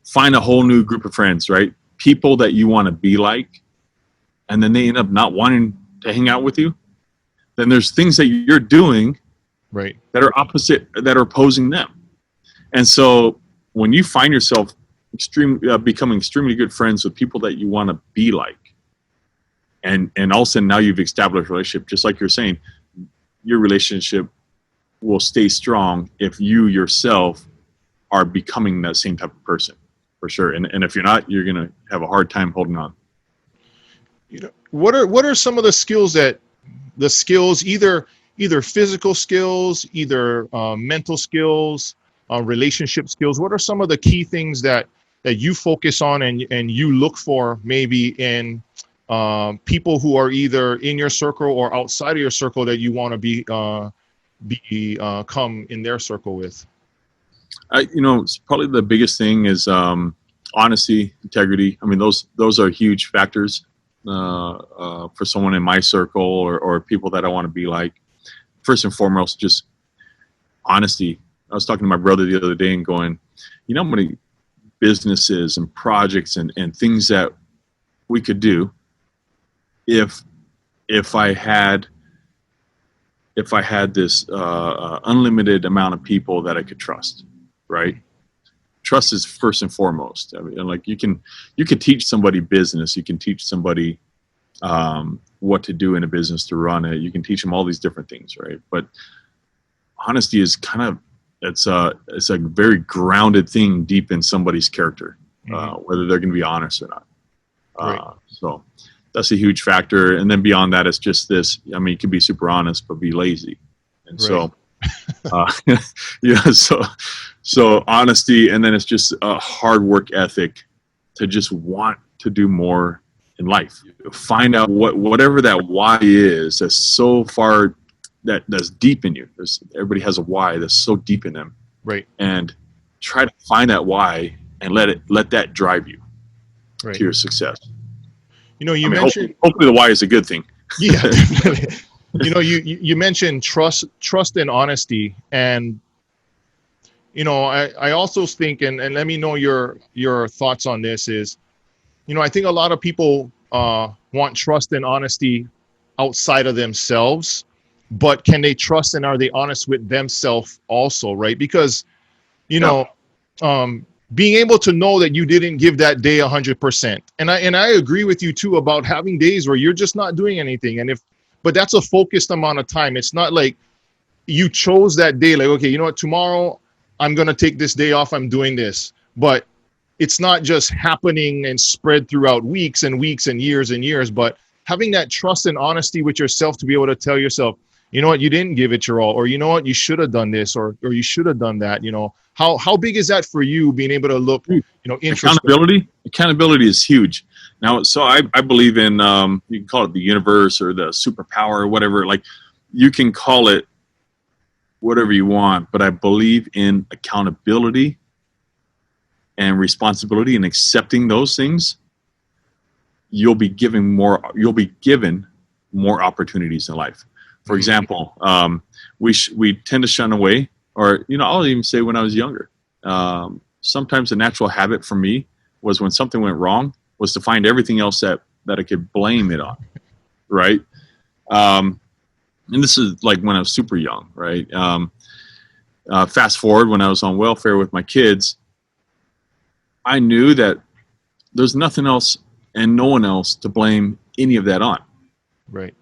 Speaker 2: find a whole new group of friends, right, people that you want to be like, and then they end up not wanting to hang out with you, then there's things that you're doing,
Speaker 1: right,
Speaker 2: that are opposite, that are opposing them. And so when you find yourself becoming extremely good friends with people that you want to be like, and all of a sudden now you've established a relationship, just like you're saying, your relationship will stay strong if you yourself are becoming that same type of person, for sure. And if you're not, you're going to have a hard time holding on.
Speaker 1: What are some of the skills either physical skills, either mental skills, relationship skills? What are some of the key things that you focus on and you look for maybe in people who are either in your circle or outside of your circle that you want to come in their circle with?
Speaker 2: Probably the biggest thing is honesty, integrity. I mean, those are huge factors. for someone in my circle or people that I want to be like. First and foremost, just honesty. I was talking to my brother the other day and going, you know how many businesses and projects and things that we could do if I had this unlimited amount of people that I could trust, right? Trust is first and foremost. I mean, like you can teach somebody business, you can teach somebody what to do in a business to run it. You can teach them all these different things, right? But honesty is kind of it's a very grounded thing deep in somebody's character, whether they're going to be honest or not.
Speaker 1: Right.
Speaker 2: So that's a huge factor. And then beyond that, it's just this. I mean, you can be super honest, but be lazy. And
Speaker 1: Right.
Speaker 2: so honesty, and then it's just a hard work ethic to just want to do more in life. Find out whatever that why is that's so far that's deep in you. Everybody has a why that's so deep in them.
Speaker 1: Right.
Speaker 2: And try to find that why and let that drive you
Speaker 1: Right.
Speaker 2: to your success.
Speaker 1: You know, you mentioned
Speaker 2: hopefully the why is a good thing.
Speaker 1: Yeah, definitely. You know, you mentioned trust and honesty, and you know, I also think, and let me know your thoughts on this, is, you know, I think a lot of people want trust and honesty outside of themselves, but can they trust and are they honest with themselves also, right? Because, you know, being able to know that you didn't give that day 100%. And I agree with you too about having days where you're just not doing anything. But that's a focused amount of time. It's not like you chose that day, like, okay, you know what, tomorrow I'm going to take this day off. I'm doing this, but it's not just happening and spread throughout weeks and weeks and years, but having that trust and honesty with yourself to be able to tell yourself, you know what, you didn't give it your all, or you know what, you should have done this, or you should have done that. You know, how big is that for you, being able to look, you know,
Speaker 2: Accountability is huge. Now, so I believe in, you can call it the universe or the superpower or whatever, like you can call it whatever you want, but I believe in accountability and responsibility, and accepting those things. You'll be given more opportunities in life. For example, we tend to shun away, or, you know, I'll even say when I was younger, sometimes a natural habit for me was when something went wrong was to find everything else that I could blame it on. Right. And this is like when I was super young, right? Fast forward when I was on welfare with my kids, I knew that there's nothing else and no one else to blame any of that on.
Speaker 1: Right.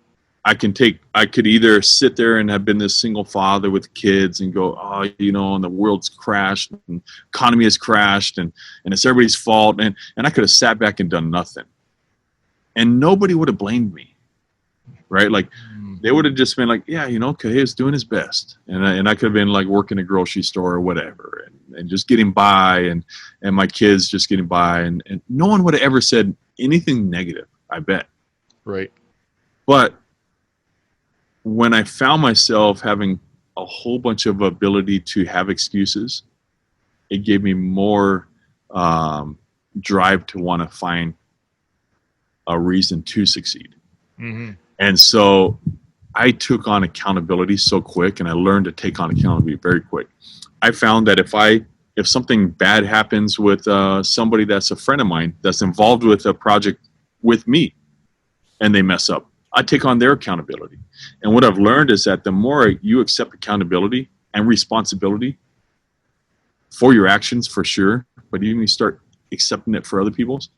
Speaker 2: I could either sit there and have been this single father with kids and go, oh, you know, and the world's crashed and economy has crashed and it's everybody's fault. And I could have sat back and done nothing. And nobody would have blamed me, right? Like they would have just been like, yeah, you know, Kahea's doing his best. And I could have been like working a grocery store or whatever and just getting by and my kids just getting by. And no one would have ever said anything negative, I bet.
Speaker 1: Right.
Speaker 2: But when I found myself having a whole bunch of ability to have excuses, it gave me more drive to want to find a reason to succeed.
Speaker 1: Mm-hmm.
Speaker 2: And so I took on accountability so quick, and I learned to take on accountability very quick. I found that if something bad happens with somebody that's a friend of mine that's involved with a project with me and they mess up, I take on their accountability. And what I've learned is that the more you accept accountability and responsibility for your actions, for sure, but even you start accepting it for other people's,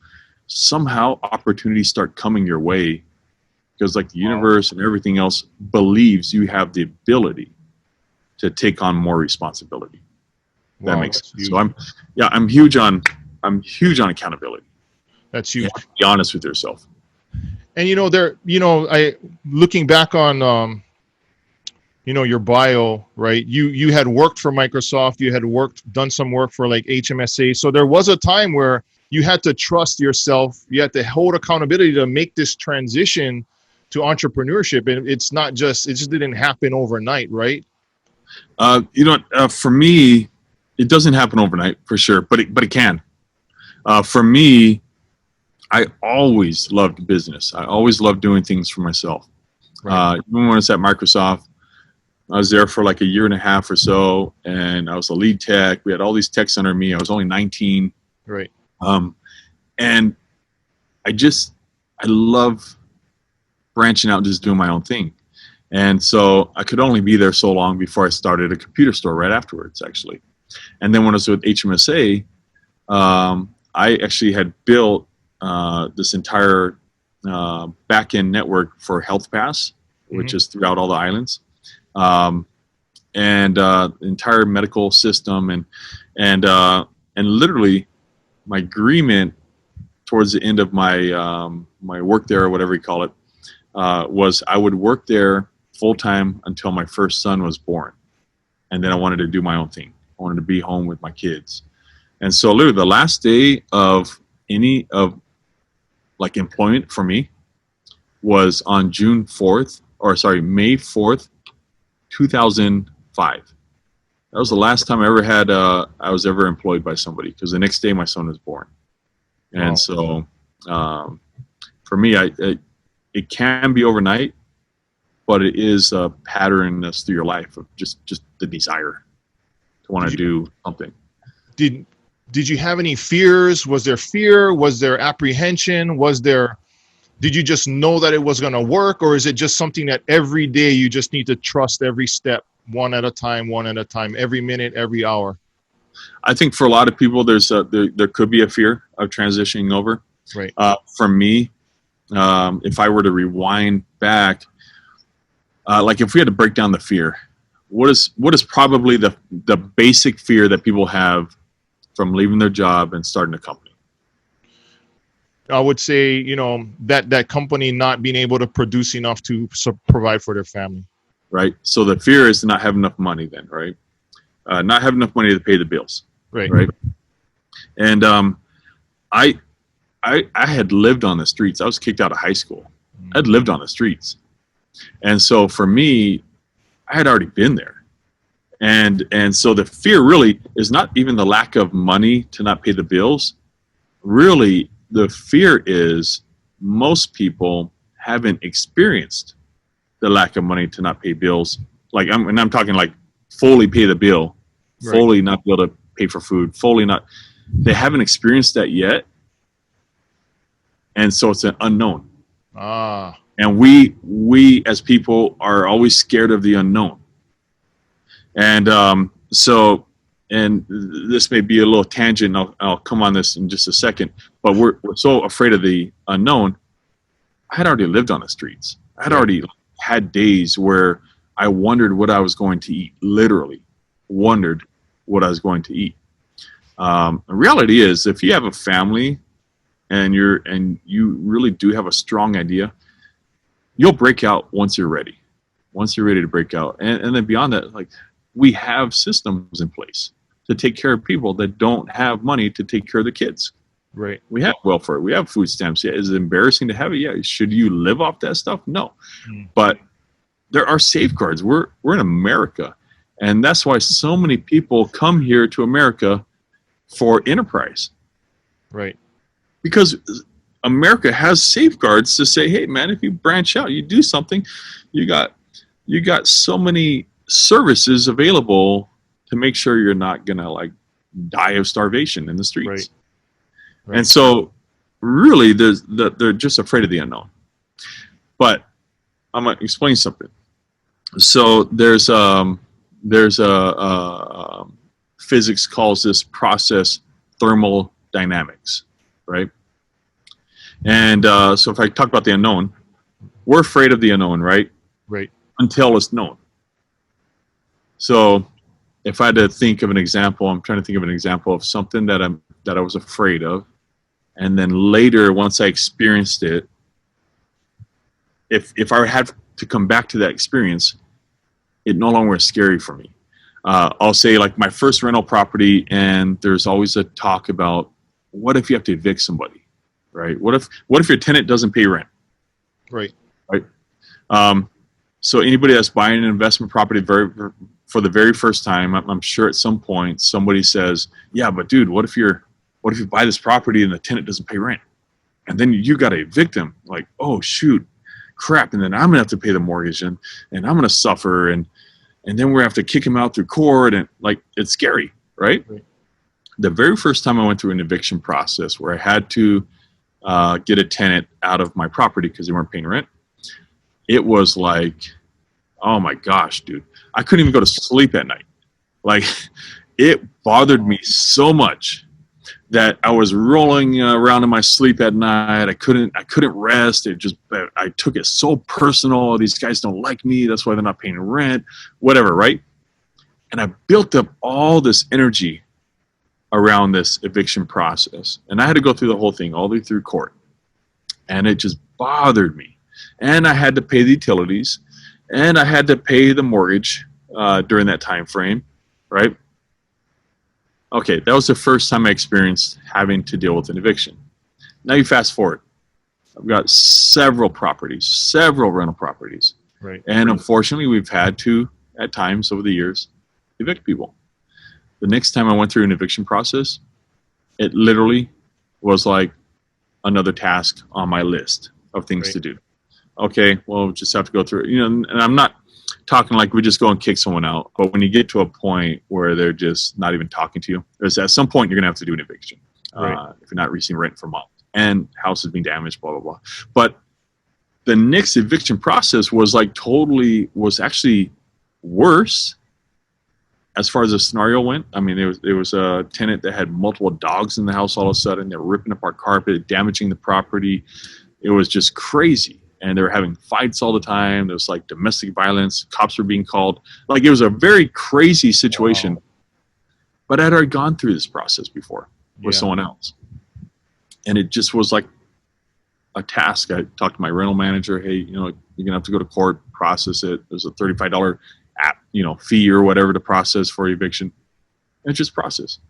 Speaker 2: somehow opportunities start coming your way, because like the universe and everything else believes you have the ability to take on more responsibility. That makes sense. So I'm huge on accountability.
Speaker 1: That's huge.
Speaker 2: Be honest with yourself.
Speaker 1: And I looking back on your bio, right? You had worked for Microsoft, you had done some work for like HMSA. So there was a time where you had to trust yourself, you had to hold accountability to make this transition to entrepreneurship. And it just didn't happen overnight, right?
Speaker 2: For me, it doesn't happen overnight for sure, but it can. For me, I always loved business. I always loved doing things for myself.
Speaker 1: Right.
Speaker 2: Even when I was at Microsoft, I was there for like a year and a half or so, and I was a lead tech. We had all these techs under me. I was only 19.
Speaker 1: Right.
Speaker 2: And I love branching out and just doing my own thing. And so I could only be there so long before I started a computer store right afterwards, actually. And then when I was with HMSA, I actually had built this entire back-end network for Health Pass, which is throughout all the islands, and the entire medical system, and literally my agreement towards the end of my my work there, or whatever you call it, was I would work there full time until my first son was born, and then I wanted to do my own thing. I wanted to be home with my kids. And so literally the last day of any of like employment for me was on May 4th, 2005. That was the last time I ever had, I was ever employed by somebody, because the next day my son was born. And so for me, it can be overnight, but it is a pattern that's through your life of just the desire to want to do something.
Speaker 1: Did you have any fears? Was there fear? Was there apprehension? Did you just know that it was going to work? Or is it just something that every day you just need to trust every step, one at a time, every minute, every hour?
Speaker 2: I think for a lot of people, there could be a fear of transitioning over.
Speaker 1: Right.
Speaker 2: For me, if I were to rewind back, like if we had to break down the fear, what is probably the basic fear that people have from leaving their job and starting a company?
Speaker 1: I would say, that company not being able to produce enough to provide for their family.
Speaker 2: Right. So the fear is to not have enough money then, right? Not have enough money to pay the bills.
Speaker 1: Right.
Speaker 2: Right. And I had lived on the streets. I was kicked out of high school. I'd lived on the streets. And so for me, I had already been there. And so the fear really is not even the lack of money to not pay the bills. Really, the fear is most people haven't experienced the lack of money to not pay bills. Like I'm talking like fully pay the bill,
Speaker 1: right.
Speaker 2: Fully not be able to pay for food, they haven't experienced that yet. And so it's an unknown. And we as people are always scared of the unknown. And and this may be a little tangent. I'll come on this in just a second. But we're so afraid of the unknown. I had already lived on the streets. I had already had days where I wondered what I was going to eat. Literally, wondered what I was going to eat. The reality is, if you have a family and you really do have a strong idea, you'll break out once you're ready. Once you're ready to break out, and then beyond that, like, we have systems in place to take care of people that don't have money to take care of the kids.
Speaker 1: Right.
Speaker 2: We have welfare. We have food stamps. Yeah. Is it embarrassing to have it? Yeah. Should you live off that stuff? No. But there are safeguards. We're in America. And that's why so many people come here to America for enterprise.
Speaker 1: Right.
Speaker 2: Because America has safeguards to say, hey, man, if you branch out, you do something, you got so many services available to make sure you're not gonna like die of starvation in the streets.
Speaker 1: Right. Right.
Speaker 2: And so really they're just afraid of the unknown. But I'm gonna explain something. So there's a physics calls this process thermodynamics, right? And so if I talk about the unknown, we're afraid of the unknown, right?
Speaker 1: Right.
Speaker 2: Until it's known. So if I had to think of an example, I'm trying to think of an example of something that I was afraid of. And then later, once I experienced it, if I had to come back to that experience, it no longer was scary for me. I'll say like my first rental property, and there's always a talk about, what if you have to evict somebody, right? What if your tenant doesn't pay rent?
Speaker 1: Right.
Speaker 2: Right. So anybody that's buying an investment property for the very first time, I'm sure at some point somebody says, yeah, but dude, what if you buy this property and the tenant doesn't pay rent? And then you got to evict them. Like, oh, shoot, crap. And then I'm going to have to pay the mortgage and I'm going to suffer. And then we have to kick him out through court. And like, it's scary, right? The very first time I went through an eviction process where I had to get a tenant out of my property because they weren't paying rent, it was like, oh my gosh, dude, I couldn't even go to sleep at night. Like, it bothered me so much that I was rolling around in my sleep at night. I couldn't rest. I took it so personal. These guys don't like me. That's why they're not paying rent, whatever, right? And I built up all this energy around this eviction process. And I had to go through the whole thing all the way through court. And it just bothered me. And I had to pay the utilities, and I had to pay the mortgage during that time frame, right? Okay, that was the first time I experienced having to deal with an eviction. Now you fast forward. I've got several properties, several rental properties.
Speaker 1: Right.
Speaker 2: And unfortunately, we've had to, at times over the years, evict people. The next time I went through an eviction process, it literally was like another task on my list of things to do. Okay, well, we just have to go through it. You know, and I'm not talking like we just go and kick someone out, but when you get to a point where they're just not even talking to you, there's at some point you're gonna have to do an eviction if you're not receiving rent for months and house has been damaged, blah blah blah. But the next eviction process was actually worse as far as the scenario went. I mean, there was a tenant that had multiple dogs in the house. All of a sudden, they're ripping up our carpet, damaging the property. It was just crazy. And they were having fights all the time. There was like domestic violence. Cops were being called. Like, it was a very crazy situation. Wow. But I'd already gone through this process before with someone else. And it just was like a task. I talked to my rental manager. Hey, you know, you're going to have to go to court, process it. There's a $35 fee or whatever to process for eviction. And just process.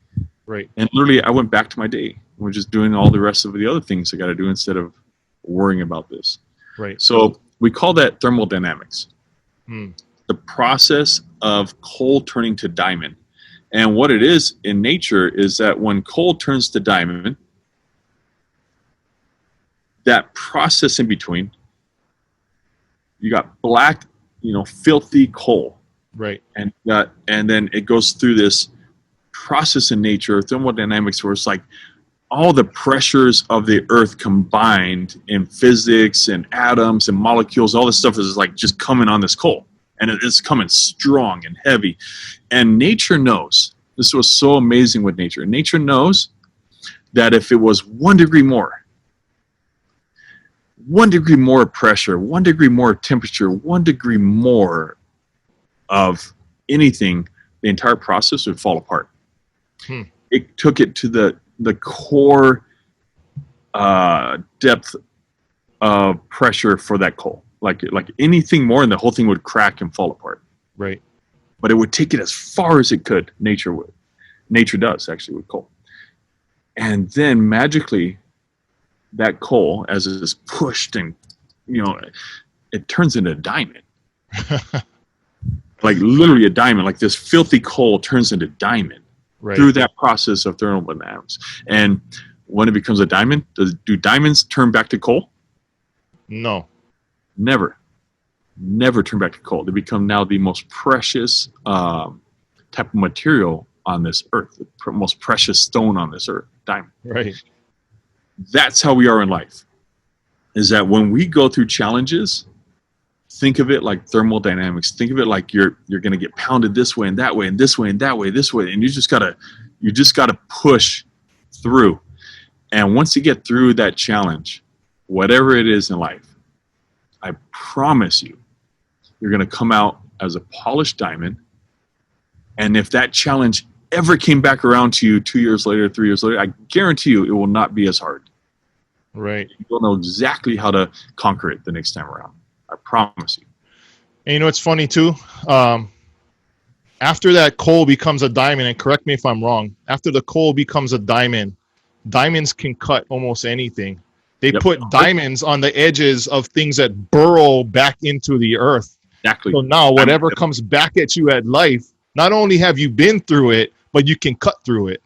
Speaker 1: Right.
Speaker 2: And literally, I went back to my day. We're just doing all the rest of the other things I got to do instead of worrying about this.
Speaker 1: Right.
Speaker 2: So we call that thermodynamics. The process of coal turning to diamond. And what it is in nature is that when coal turns to diamond, that process in between, you got black, filthy coal.
Speaker 1: Right.
Speaker 2: And then it goes through this process in nature, thermodynamics, where it's like all the pressures of the earth combined in physics and atoms and molecules, all this stuff is like just coming on this coal. And it's coming strong and heavy. And nature knows. This was so amazing with nature. Nature knows that if it was 1 degree more pressure, 1 degree more temperature, 1 degree more of anything, the entire process would fall apart. It took it to the core depth of pressure for that coal. Like anything more and the whole thing would crack and fall apart.
Speaker 1: Right.
Speaker 2: But it would take it as far as it could. Nature would. Nature does actually with coal. And then magically that coal, as it is pushed and, it turns into a diamond. Like literally a diamond. Like this filthy coal turns into diamond. Right. Through that process of thermodynamics. And when it becomes a diamond, do diamonds turn back to coal?
Speaker 1: No.
Speaker 2: Never turn back to coal. They become now the most precious type of material on this earth, the most precious stone on this earth, diamond.
Speaker 1: Right.
Speaker 2: That's how we are in life, is that when we go through challenges, think of it like thermodynamics. Think of it like you're going to get pounded this way and that way and this way and that way, this way. And you just gotta push through. And once you get through that challenge, whatever it is in life, I promise you, you're going to come out as a polished diamond. And if that challenge ever came back around to you 2 years later, 3 years later, I guarantee you it will not be as hard.
Speaker 1: Right.
Speaker 2: You'll know exactly how to conquer it the next time around. I promise you.
Speaker 1: And it's funny too. After that coal becomes a diamond, and correct me if I'm wrong, after the coal becomes a diamond, diamonds can cut almost anything. They put diamonds on the edges of things that burrow back into the earth.
Speaker 2: Exactly.
Speaker 1: So now whatever comes back at you at life, not only have you been through it, but you can cut through it.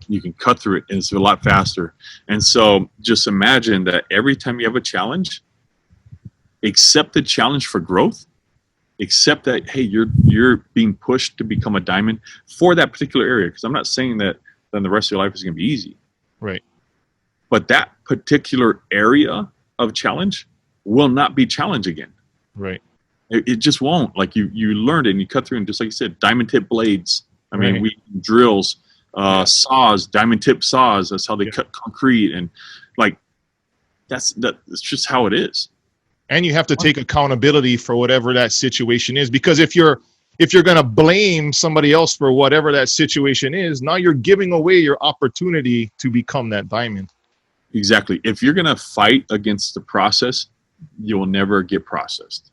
Speaker 2: You can cut through it, and it's a lot faster. And so just imagine that every time you have a challenge, accept the challenge for growth. Accept that, hey, you're being pushed to become a diamond for that particular area. Because I'm not saying that then the rest of your life is going to be easy.
Speaker 1: Right.
Speaker 2: But that particular area of challenge will not be challenge again.
Speaker 1: Right.
Speaker 2: It just won't. Like you learned it and you cut through, and just like you said, diamond tip blades. I mean,
Speaker 1: Right.
Speaker 2: we drills, saws, diamond tip saws. That's how they cut concrete, and like that's just how it is.
Speaker 1: And you have to take accountability for whatever that situation is, because if you're going to blame somebody else for whatever that situation is, now you're giving away your opportunity to become that diamond.
Speaker 2: Exactly. If you're going to fight against the process, you will never get processed.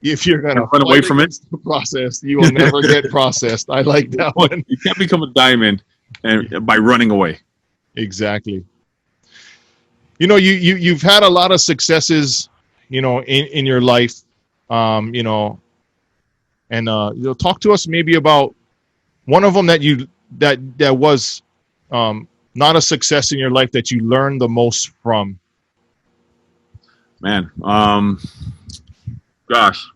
Speaker 1: If you're going to
Speaker 2: run away from it,
Speaker 1: the process, you will never get processed. I like that one.
Speaker 2: You can't become a diamond by running away.
Speaker 1: Exactly. You know, you've had a lot of successes, you know, in your life, you know, and you'll talk to us maybe about one of them that was not a success in your life that you learned the most from.
Speaker 2: Man, gosh,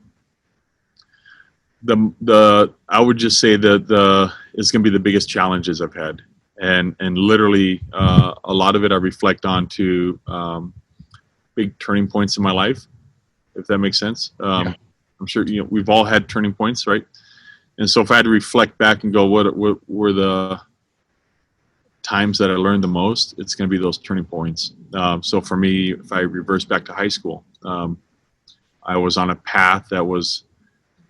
Speaker 2: I would just say that it's going to be the biggest challenges I've had, and literally a lot of it I reflect on to big turning points in my life, if that makes sense. I'm sure we've all had turning points, right? And so if I had to reflect back and go, what were the times that I learned the most, it's going to be those turning points. So for me, if I reverse back to high school, I was on a path that was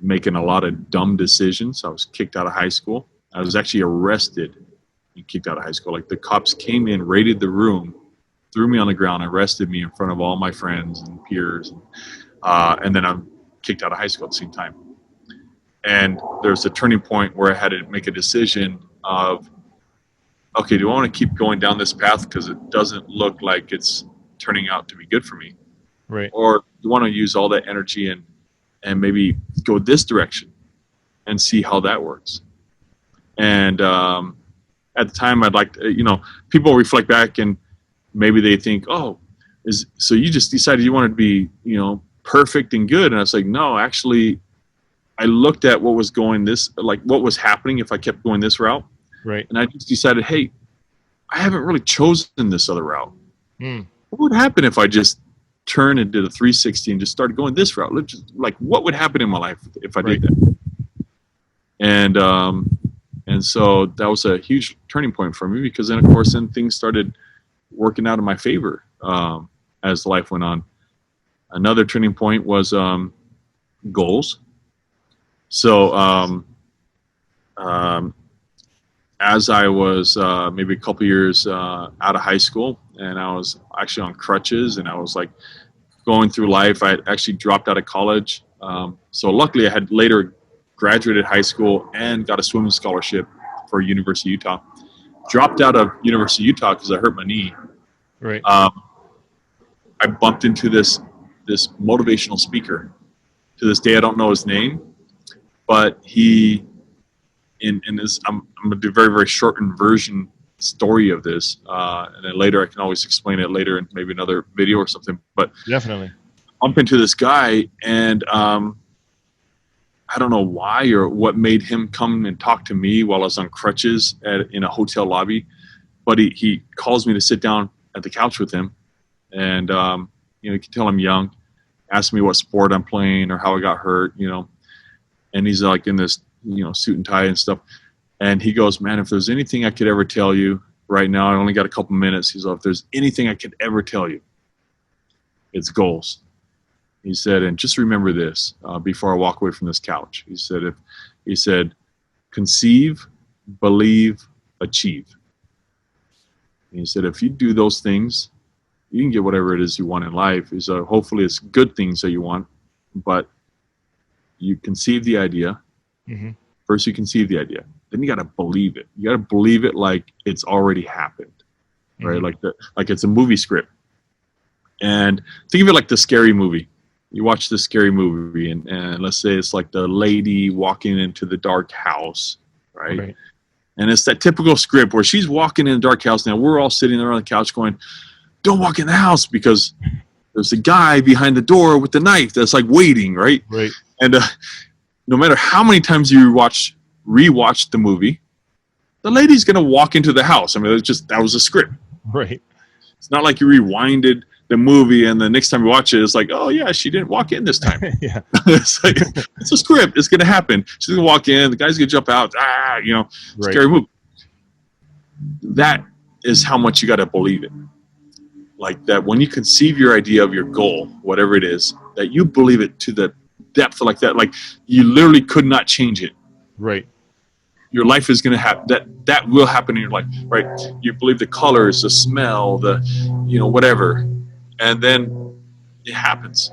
Speaker 2: making a lot of dumb decisions. I was kicked out of high school. I was actually arrested and kicked out of high school. Like the cops came in, raided the room, threw me on the ground, arrested me in front of all my friends and peers. And then I'm kicked out of high school at the same time. And there's a turning point where I had to make a decision of, okay, do I want to keep going down this path because it doesn't look like it's turning out to be good for me?
Speaker 1: Right.
Speaker 2: Or do you want to use all that energy and maybe go this direction and see how that works? And at the time, I'd like to, people reflect back and maybe they think, oh, so you just decided you wanted to be, perfect and good. And I was like, no, actually, I looked at what was what was happening if I kept going this route.
Speaker 1: Right.
Speaker 2: And I just decided, hey, I haven't really chosen this other route. What would happen if I just turned and did a 360 and just started going this route? What would happen in my life if I did that? And so that was a huge turning point for me, because then, of course, things started working out in my favor as life went on. Another turning point was goals. So as I was maybe a couple years out of high school, and I was actually on crutches, and I was like going through life. I actually dropped out of college. So luckily I had later graduated high school and got a swimming scholarship for University of Utah. Dropped out of University of Utah because I hurt my knee.
Speaker 1: Right.
Speaker 2: I bumped into this motivational speaker. To this day, I don't know his name, but he, in this, I'm going to do a very, very shortened version story of this. And then later I can always explain it later in maybe another video or something. But
Speaker 1: definitely
Speaker 2: bump into this guy, and I don't know why or what made him come and talk to me while I was on crutches in a hotel lobby. But he calls me to sit down at the couch with him. And, you can tell I'm young. Asked me what sport I'm playing or how I got hurt, And he's like in this, suit and tie and stuff. And he goes, man, if there's anything I could ever tell you right now, I only got a couple minutes. He's like, if there's anything I could ever tell you, it's goals. He said, and just remember this before I walk away from this couch. He said, conceive, believe, achieve. And he said, if you do those things, you can get whatever it is you want in life. He said, hopefully it's good things that you want, but you conceive the idea.
Speaker 1: Mm-hmm.
Speaker 2: First you conceive the idea. Then you got to believe it. You got to believe it like it's already happened, right?
Speaker 1: Mm-hmm.
Speaker 2: Like it's a movie script. And think of it like the Scary Movie. You watch the Scary Movie, and let's say it's like the lady walking into the dark house, right? And it's that typical script where she's walking in a dark house. Now we're all sitting there on the couch going, don't walk in the house because there's a guy behind the door with the knife that's like waiting, right?
Speaker 1: Right.
Speaker 2: And no matter how many times you rewatch the movie, the lady's going to walk into the house. I mean, that was a script.
Speaker 1: Right.
Speaker 2: It's not like you rewinded the movie and the next time you watch it, it's like, oh yeah, she didn't walk in this time.
Speaker 1: Yeah.
Speaker 2: It's like, it's a script. It's going to happen. She's going to walk in. The guy's going to jump out.
Speaker 1: Right.
Speaker 2: Scary movie. That is how much you got to believe it. Like that when you conceive your idea of your goal, whatever it is, that you believe it to the depth like that, like you literally could not change it.
Speaker 1: Right.
Speaker 2: Your life is going to happen. That will happen in your life, right? You believe the colors, the smell, the, whatever. And then it happens.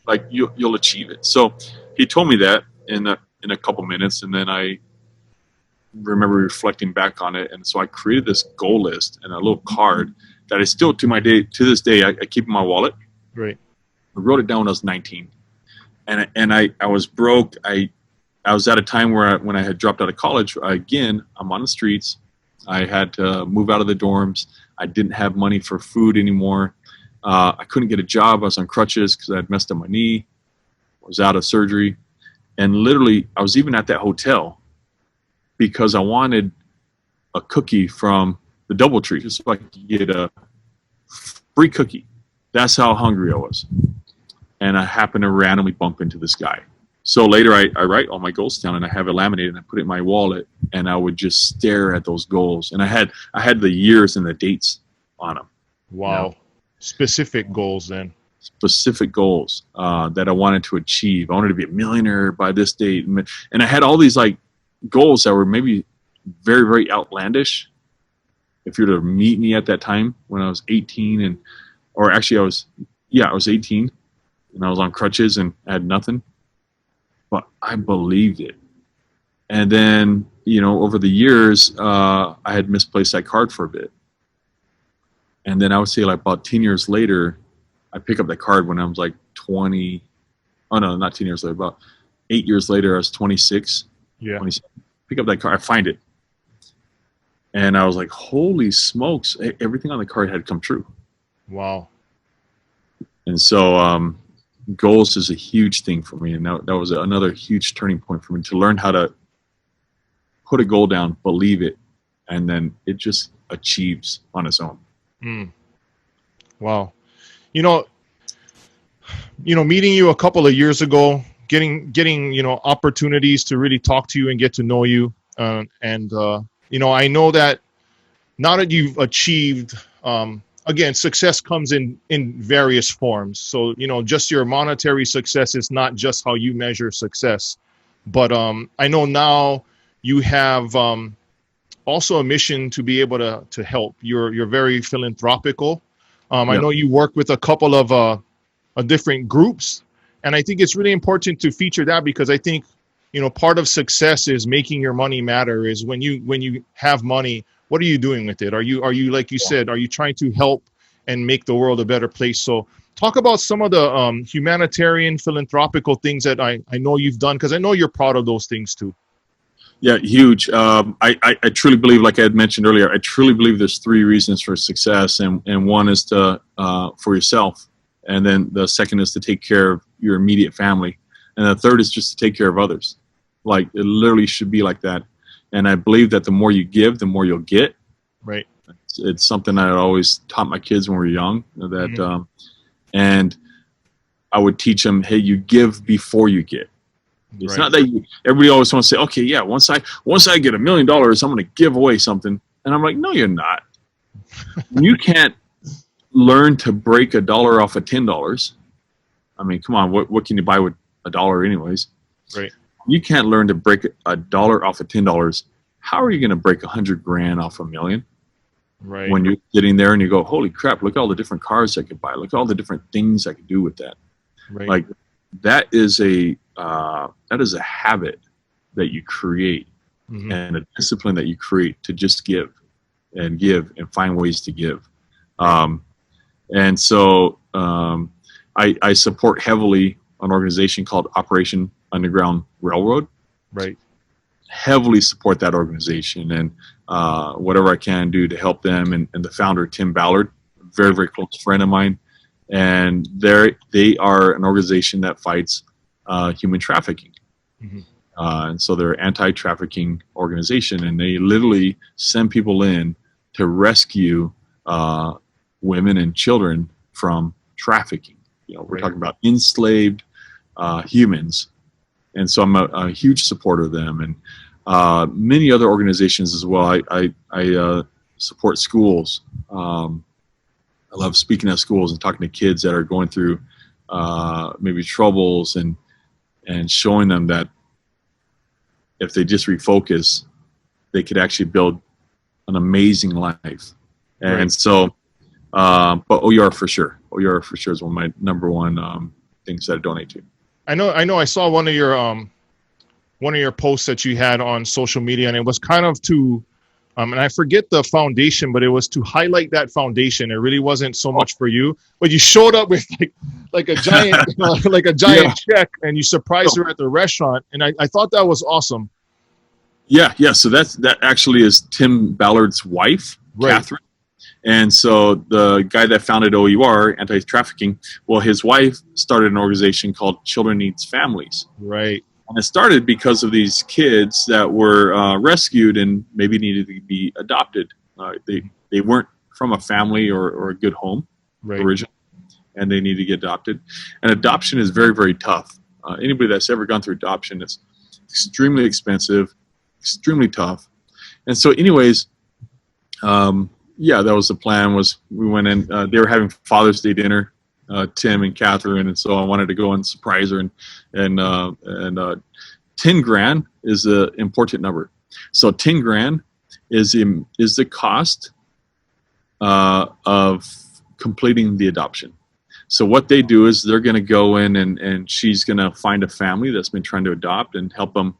Speaker 2: Like you'll achieve it. So he told me that in a couple minutes. And then I remember reflecting back on it. And so I created this goal list and a little card that I still to this day, I keep in my wallet.
Speaker 1: Right.
Speaker 2: I wrote it down when I was 19 and I was broke. I was at a time where when I had dropped out of college, again, I'm on the streets. I had to move out of the dorms. I didn't have money for food anymore. I couldn't get a job. I was on crutches because I had messed up my knee. I was out of surgery. And literally, I was even at that hotel because I wanted a cookie from the DoubleTree just so I could get a free cookie. That's how hungry I was. And I happened to randomly bump into this guy. So later I write all my goals down and I have it laminated and I put it in my wallet and I would just stare at those goals. And I had the years and the dates on them.
Speaker 1: Wow. Specific goals then.
Speaker 2: Specific goals that I wanted to achieve. I wanted to be a millionaire by this date. And I had all these like goals that were maybe very, very outlandish. If you were to meet me at that time when I was 18 I was 18 and I was on crutches and I had nothing. But I believed it. And then, over the years, I had misplaced that card for a bit. And then I would say like about 10 years later, I pick up that card when I was like 20. Oh, no, not 10 years later. About 8 years later, I was 26.
Speaker 1: Yeah.
Speaker 2: 27. Pick up that card. I find it. And I was like, holy smokes. Everything on the card had come true.
Speaker 1: Wow.
Speaker 2: And so, goals is a huge thing for me, and that was another huge turning point for me to learn how to put a goal down, believe it, and then it just achieves on its own.
Speaker 1: Wow. Meeting you a couple of years ago, getting opportunities to really talk to you and get to know you, I know that now that you've achieved. Again, success comes in various forms. So, just your monetary success is not just how you measure success. But I know now you have also a mission to be able to help. You're very philanthropical. Yep. I know you work with a couple of different groups. And I think it's really important to feature that because I think, part of success is making your money matter is when you have money. What are you doing with it? Are you like you said, are you trying to help and make the world a better place? So talk about some of the humanitarian, philanthropical things that I know you've done, because I know you're proud of those things too.
Speaker 2: Yeah, huge. I truly believe, like I had mentioned earlier, I truly believe there's 3 reasons for success. And one is for yourself. And then the second is to take care of your immediate family. And the third is just to take care of others. Like it literally should be like that. And I believe that the more you give, the more you'll get.
Speaker 1: Right.
Speaker 2: It's something I always taught my kids when we were young. And I would teach them, hey, you give before you get. It's not that everybody always wants to say, okay, yeah, once I get $1 million, I'm going to give away something. And I'm like, no, you're not. You can't learn to break $1 off of $10. I mean, come on, what can you buy with $1 anyways?
Speaker 1: Right.
Speaker 2: You can't learn to break $1 off of $10. How are you going to break $100,000 off $1 million?
Speaker 1: Right.
Speaker 2: When you're sitting there and you go, holy crap, look at all the different cars I could buy. Look at all the different things I could do with that.
Speaker 1: Right.
Speaker 2: Like that is a habit that you create and a discipline that you create to just give and find ways to give. And so I support heavily an organization called Operation Underground Railroad.
Speaker 1: Right.
Speaker 2: heavily support that organization, and whatever I can do to help them. And the founder, Tim Ballard, very, very close friend of mine, and they are an organization that fights human trafficking. Mm-hmm. And so they're an anti-trafficking organization, and they literally send people in to rescue women and children from trafficking. We're talking about enslaved humans. And so I'm a huge supporter of them, and many other organizations as well. I support schools. I love speaking at schools and talking to kids that are going through maybe troubles, and showing them that if they just refocus, they could actually build an amazing life. And so, but OER for sure. OER for sure is one of my number one things that I donate to.
Speaker 1: I know. I saw one of your posts that you had on social media, and it was kind of to, and I forget the foundation, but it was to highlight that foundation. It really wasn't so much for you, but you showed up with like a giant, like a giant check, and you surprised her at the restaurant, and I thought that was awesome.
Speaker 2: Yeah. So that actually is Tim Ballard's wife, Catherine. And so the guy that founded OUR, anti-trafficking, well, his wife started an organization called Children Needs Families.
Speaker 1: Right.
Speaker 2: And it started because of these kids that were rescued and maybe needed to be adopted. They weren't from a family or a good home originally, and they needed to get adopted. And adoption is very, very tough. Anybody that's ever gone through adoption, it's extremely expensive, extremely tough. And so anyways, that was the plan. Was we went in, they were having Father's Day dinner, Tim and Catherine, and so I wanted to go and surprise her, and 10 grand is an important number. So 10 grand is the cost of completing the adoption. So what they do is they're going to go in, and she's going to find a family that's been trying to adopt and help them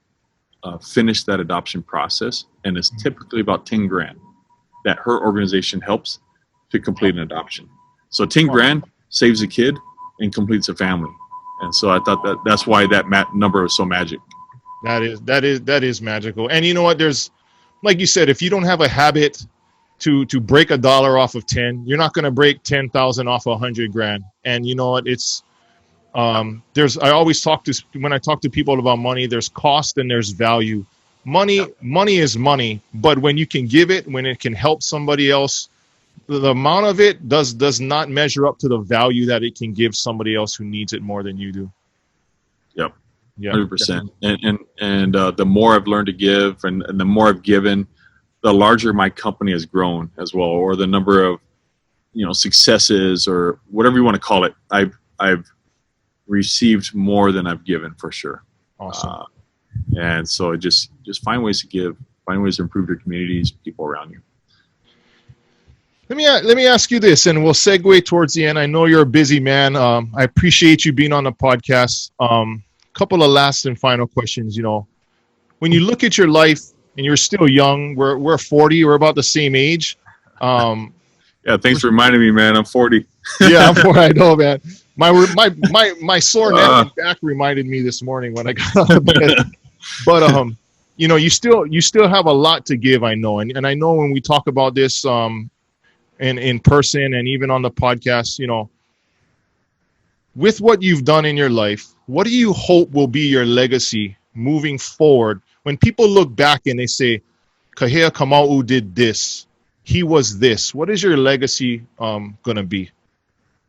Speaker 2: finish that adoption process, and it's typically about 10 grand that her organization helps to complete an adoption. So 10 grand saves a kid and completes a family. And so I thought that's why that number is so magic.
Speaker 1: That is magical. And you know what? There's, like you said, if you don't have a habit to break $1 off of 10, you're not going to break 10,000 off 100 grand. And you know what? It's, I always when I talk to people about money, there's cost and there's value. Money is money, but when you can give it, when it can help somebody else, the amount of it does not measure up to the value that it can give somebody else who needs it more than you do.
Speaker 2: Yep. Yeah, 100%. And the more I've learned to give, and the more I've given, the larger my company has grown as well, or the number of successes, or whatever you want to call it. I've received more than I've given, for sure.
Speaker 1: Awesome.
Speaker 2: And so just find ways to give, find ways to improve your communities, people around you.
Speaker 1: Let me ask you this, and we'll segue towards the end. I know you're a busy man. I appreciate you being on the podcast. Couple of last and final questions. When you look at your life, and you're still young, we're 40, we're about the same age.
Speaker 2: Yeah, thanks for reminding me, man. I'm 40.
Speaker 1: Yeah, I'm 40. I know, man. My sore neck and back reminded me this morning when I got out of bed. But you still have a lot to give, I know, and I know when we talk about this in person and even on the podcast, with what you've done in your life, what do you hope will be your legacy moving forward? When people look back and they say, Kaheakamauu did this, he was this, what is your legacy going to be?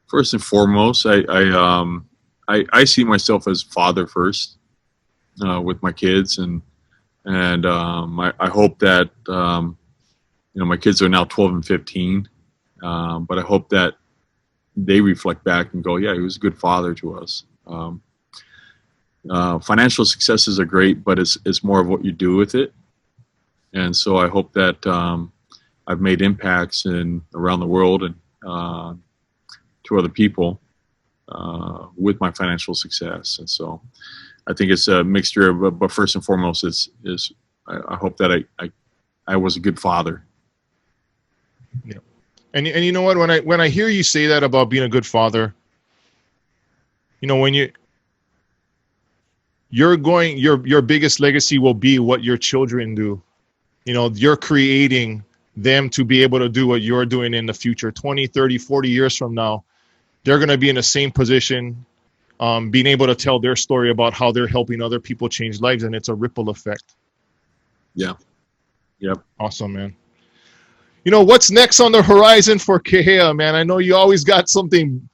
Speaker 2: First and foremost, I see myself as father first with my kids, and I hope that my kids are now 12 and 15, but I hope that they reflect back and go, yeah, he was a good father to us. Financial successes are great, but it's more of what you do with it. And so I hope that I've made impacts around the world and to other people with my financial success. And so I think it's a mixture of, but first and foremost, I hope that I was a good father.
Speaker 1: Yeah. And you know what, when I hear you say that about being a good father, when your biggest legacy will be what your children do. You know, you're creating them to be able to do what you're doing in the future. 20, 30, 40 years from now, they're going to be in the same position, being able to tell their story about how they're helping other people change lives, and it's a ripple effect.
Speaker 2: Yeah. Yep.
Speaker 1: Awesome, man. You know, what's next on the horizon for Kahea, man? I know you always got something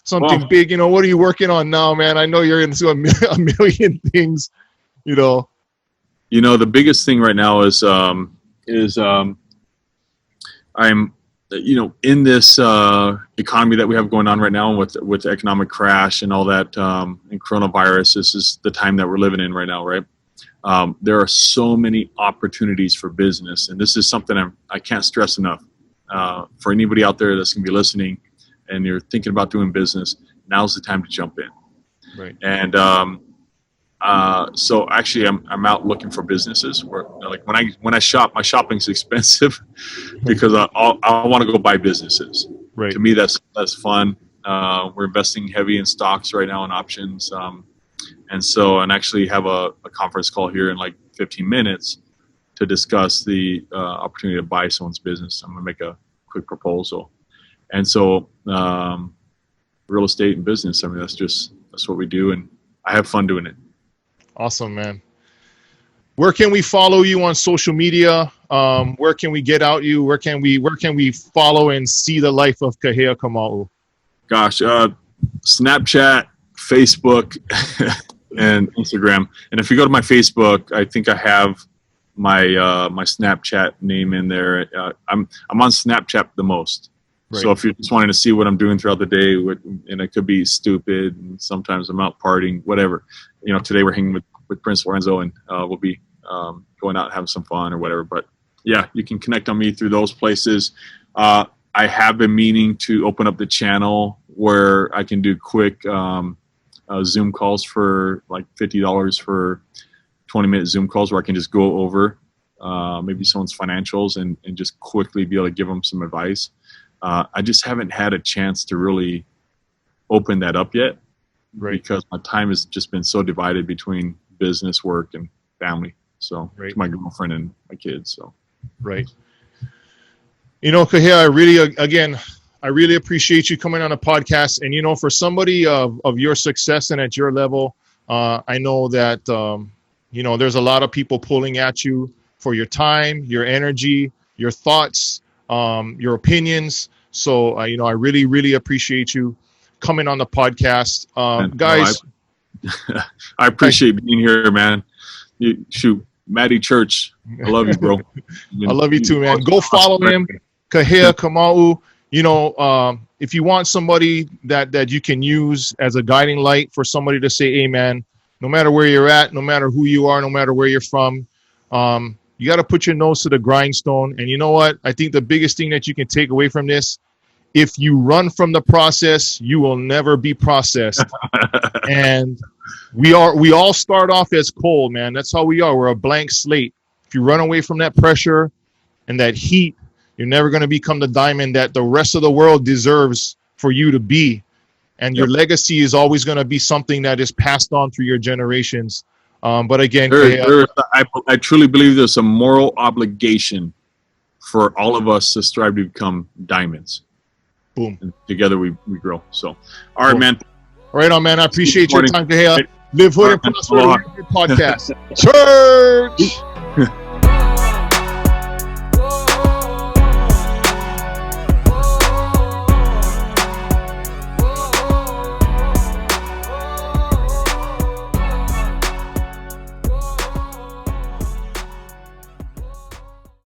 Speaker 1: big. You know, what are you working on now, man? I know you're into a million things, you know.
Speaker 2: You know, the biggest thing right now is I'm, you know, in this economy that we have going on right now with the economic crash and all that, and coronavirus, this is the time that we're living in right now, right? There are so many opportunities for business, and this is something I can't stress enough. For anybody out there that's going to be listening and you're thinking about doing business, now's the time to jump in.
Speaker 1: Right.
Speaker 2: And so actually I'm out looking for businesses where, like, when I shop, my shopping's expensive because I want to go buy businesses.
Speaker 1: Right.
Speaker 2: To me, that's fun. We're investing heavy in stocks right now and options. And actually have a conference call here in like 15 minutes to discuss the opportunity to buy someone's business. I'm going to make a quick proposal. And so real estate and business, I mean, that's what we do. And I have fun doing it.
Speaker 1: Awesome, man. Where can we follow you on social media? Where can we get out you? Where can we follow and see the life of Kaheakamauu?
Speaker 2: Gosh, Snapchat, Facebook, and Instagram. And if you go to my Facebook, I think I have my Snapchat name in there. I'm on Snapchat the most. Right. So if you're just wanting to see what I'm doing throughout the day, and it could be stupid, and sometimes I'm out partying, whatever. You know, today we're hanging with Prince Lorenzo, and we'll be going out and having some fun or whatever. But yeah, you can connect on me through those places. I have been meaning to open up the channel where I can do quick Zoom calls for like $50 for 20-minute Zoom calls where I can just go over maybe someone's financials and just quickly be able to give them some advice. I just haven't had a chance to really open that up yet. Right. Because my time has just been so divided between business, work, and family. So right. My girlfriend and my kids. So
Speaker 1: right. You know, Kahea, I really appreciate you coming on a podcast. And, you know, for somebody of your success and at your level, I know that, you know, there's a lot of people pulling at you for your time, your energy, your thoughts, your opinions. So, you know, I really, really appreciate you coming on the podcast. Guys.
Speaker 2: No, I appreciate being here, man. Maddie Church, I love you, bro.
Speaker 1: I love you too, man. Go follow him, Kaheakamauu. You know, if you want somebody that you can use as a guiding light for somebody to say, hey, man, no matter where you're at, no matter who you are, no matter where you're from, you got to put your nose to the grindstone. And you know what? I think the biggest thing that you can take away from this, if you run from the process, you will never be processed. And we all start off as cold, man. That's how we are. We're a blank slate. If you run away from that pressure and that heat, you're never going to become the diamond that the rest of the world deserves for you to be. And your legacy is always going to be something that is passed on through your generations. But again,
Speaker 2: I truly believe there's a moral obligation for all of us to strive to become diamonds.
Speaker 1: Boom.
Speaker 2: And together we grow. So, all right, man.
Speaker 1: Right on, man. I appreciate your time, Kahea. Live Hood and Prosper podcast. Church.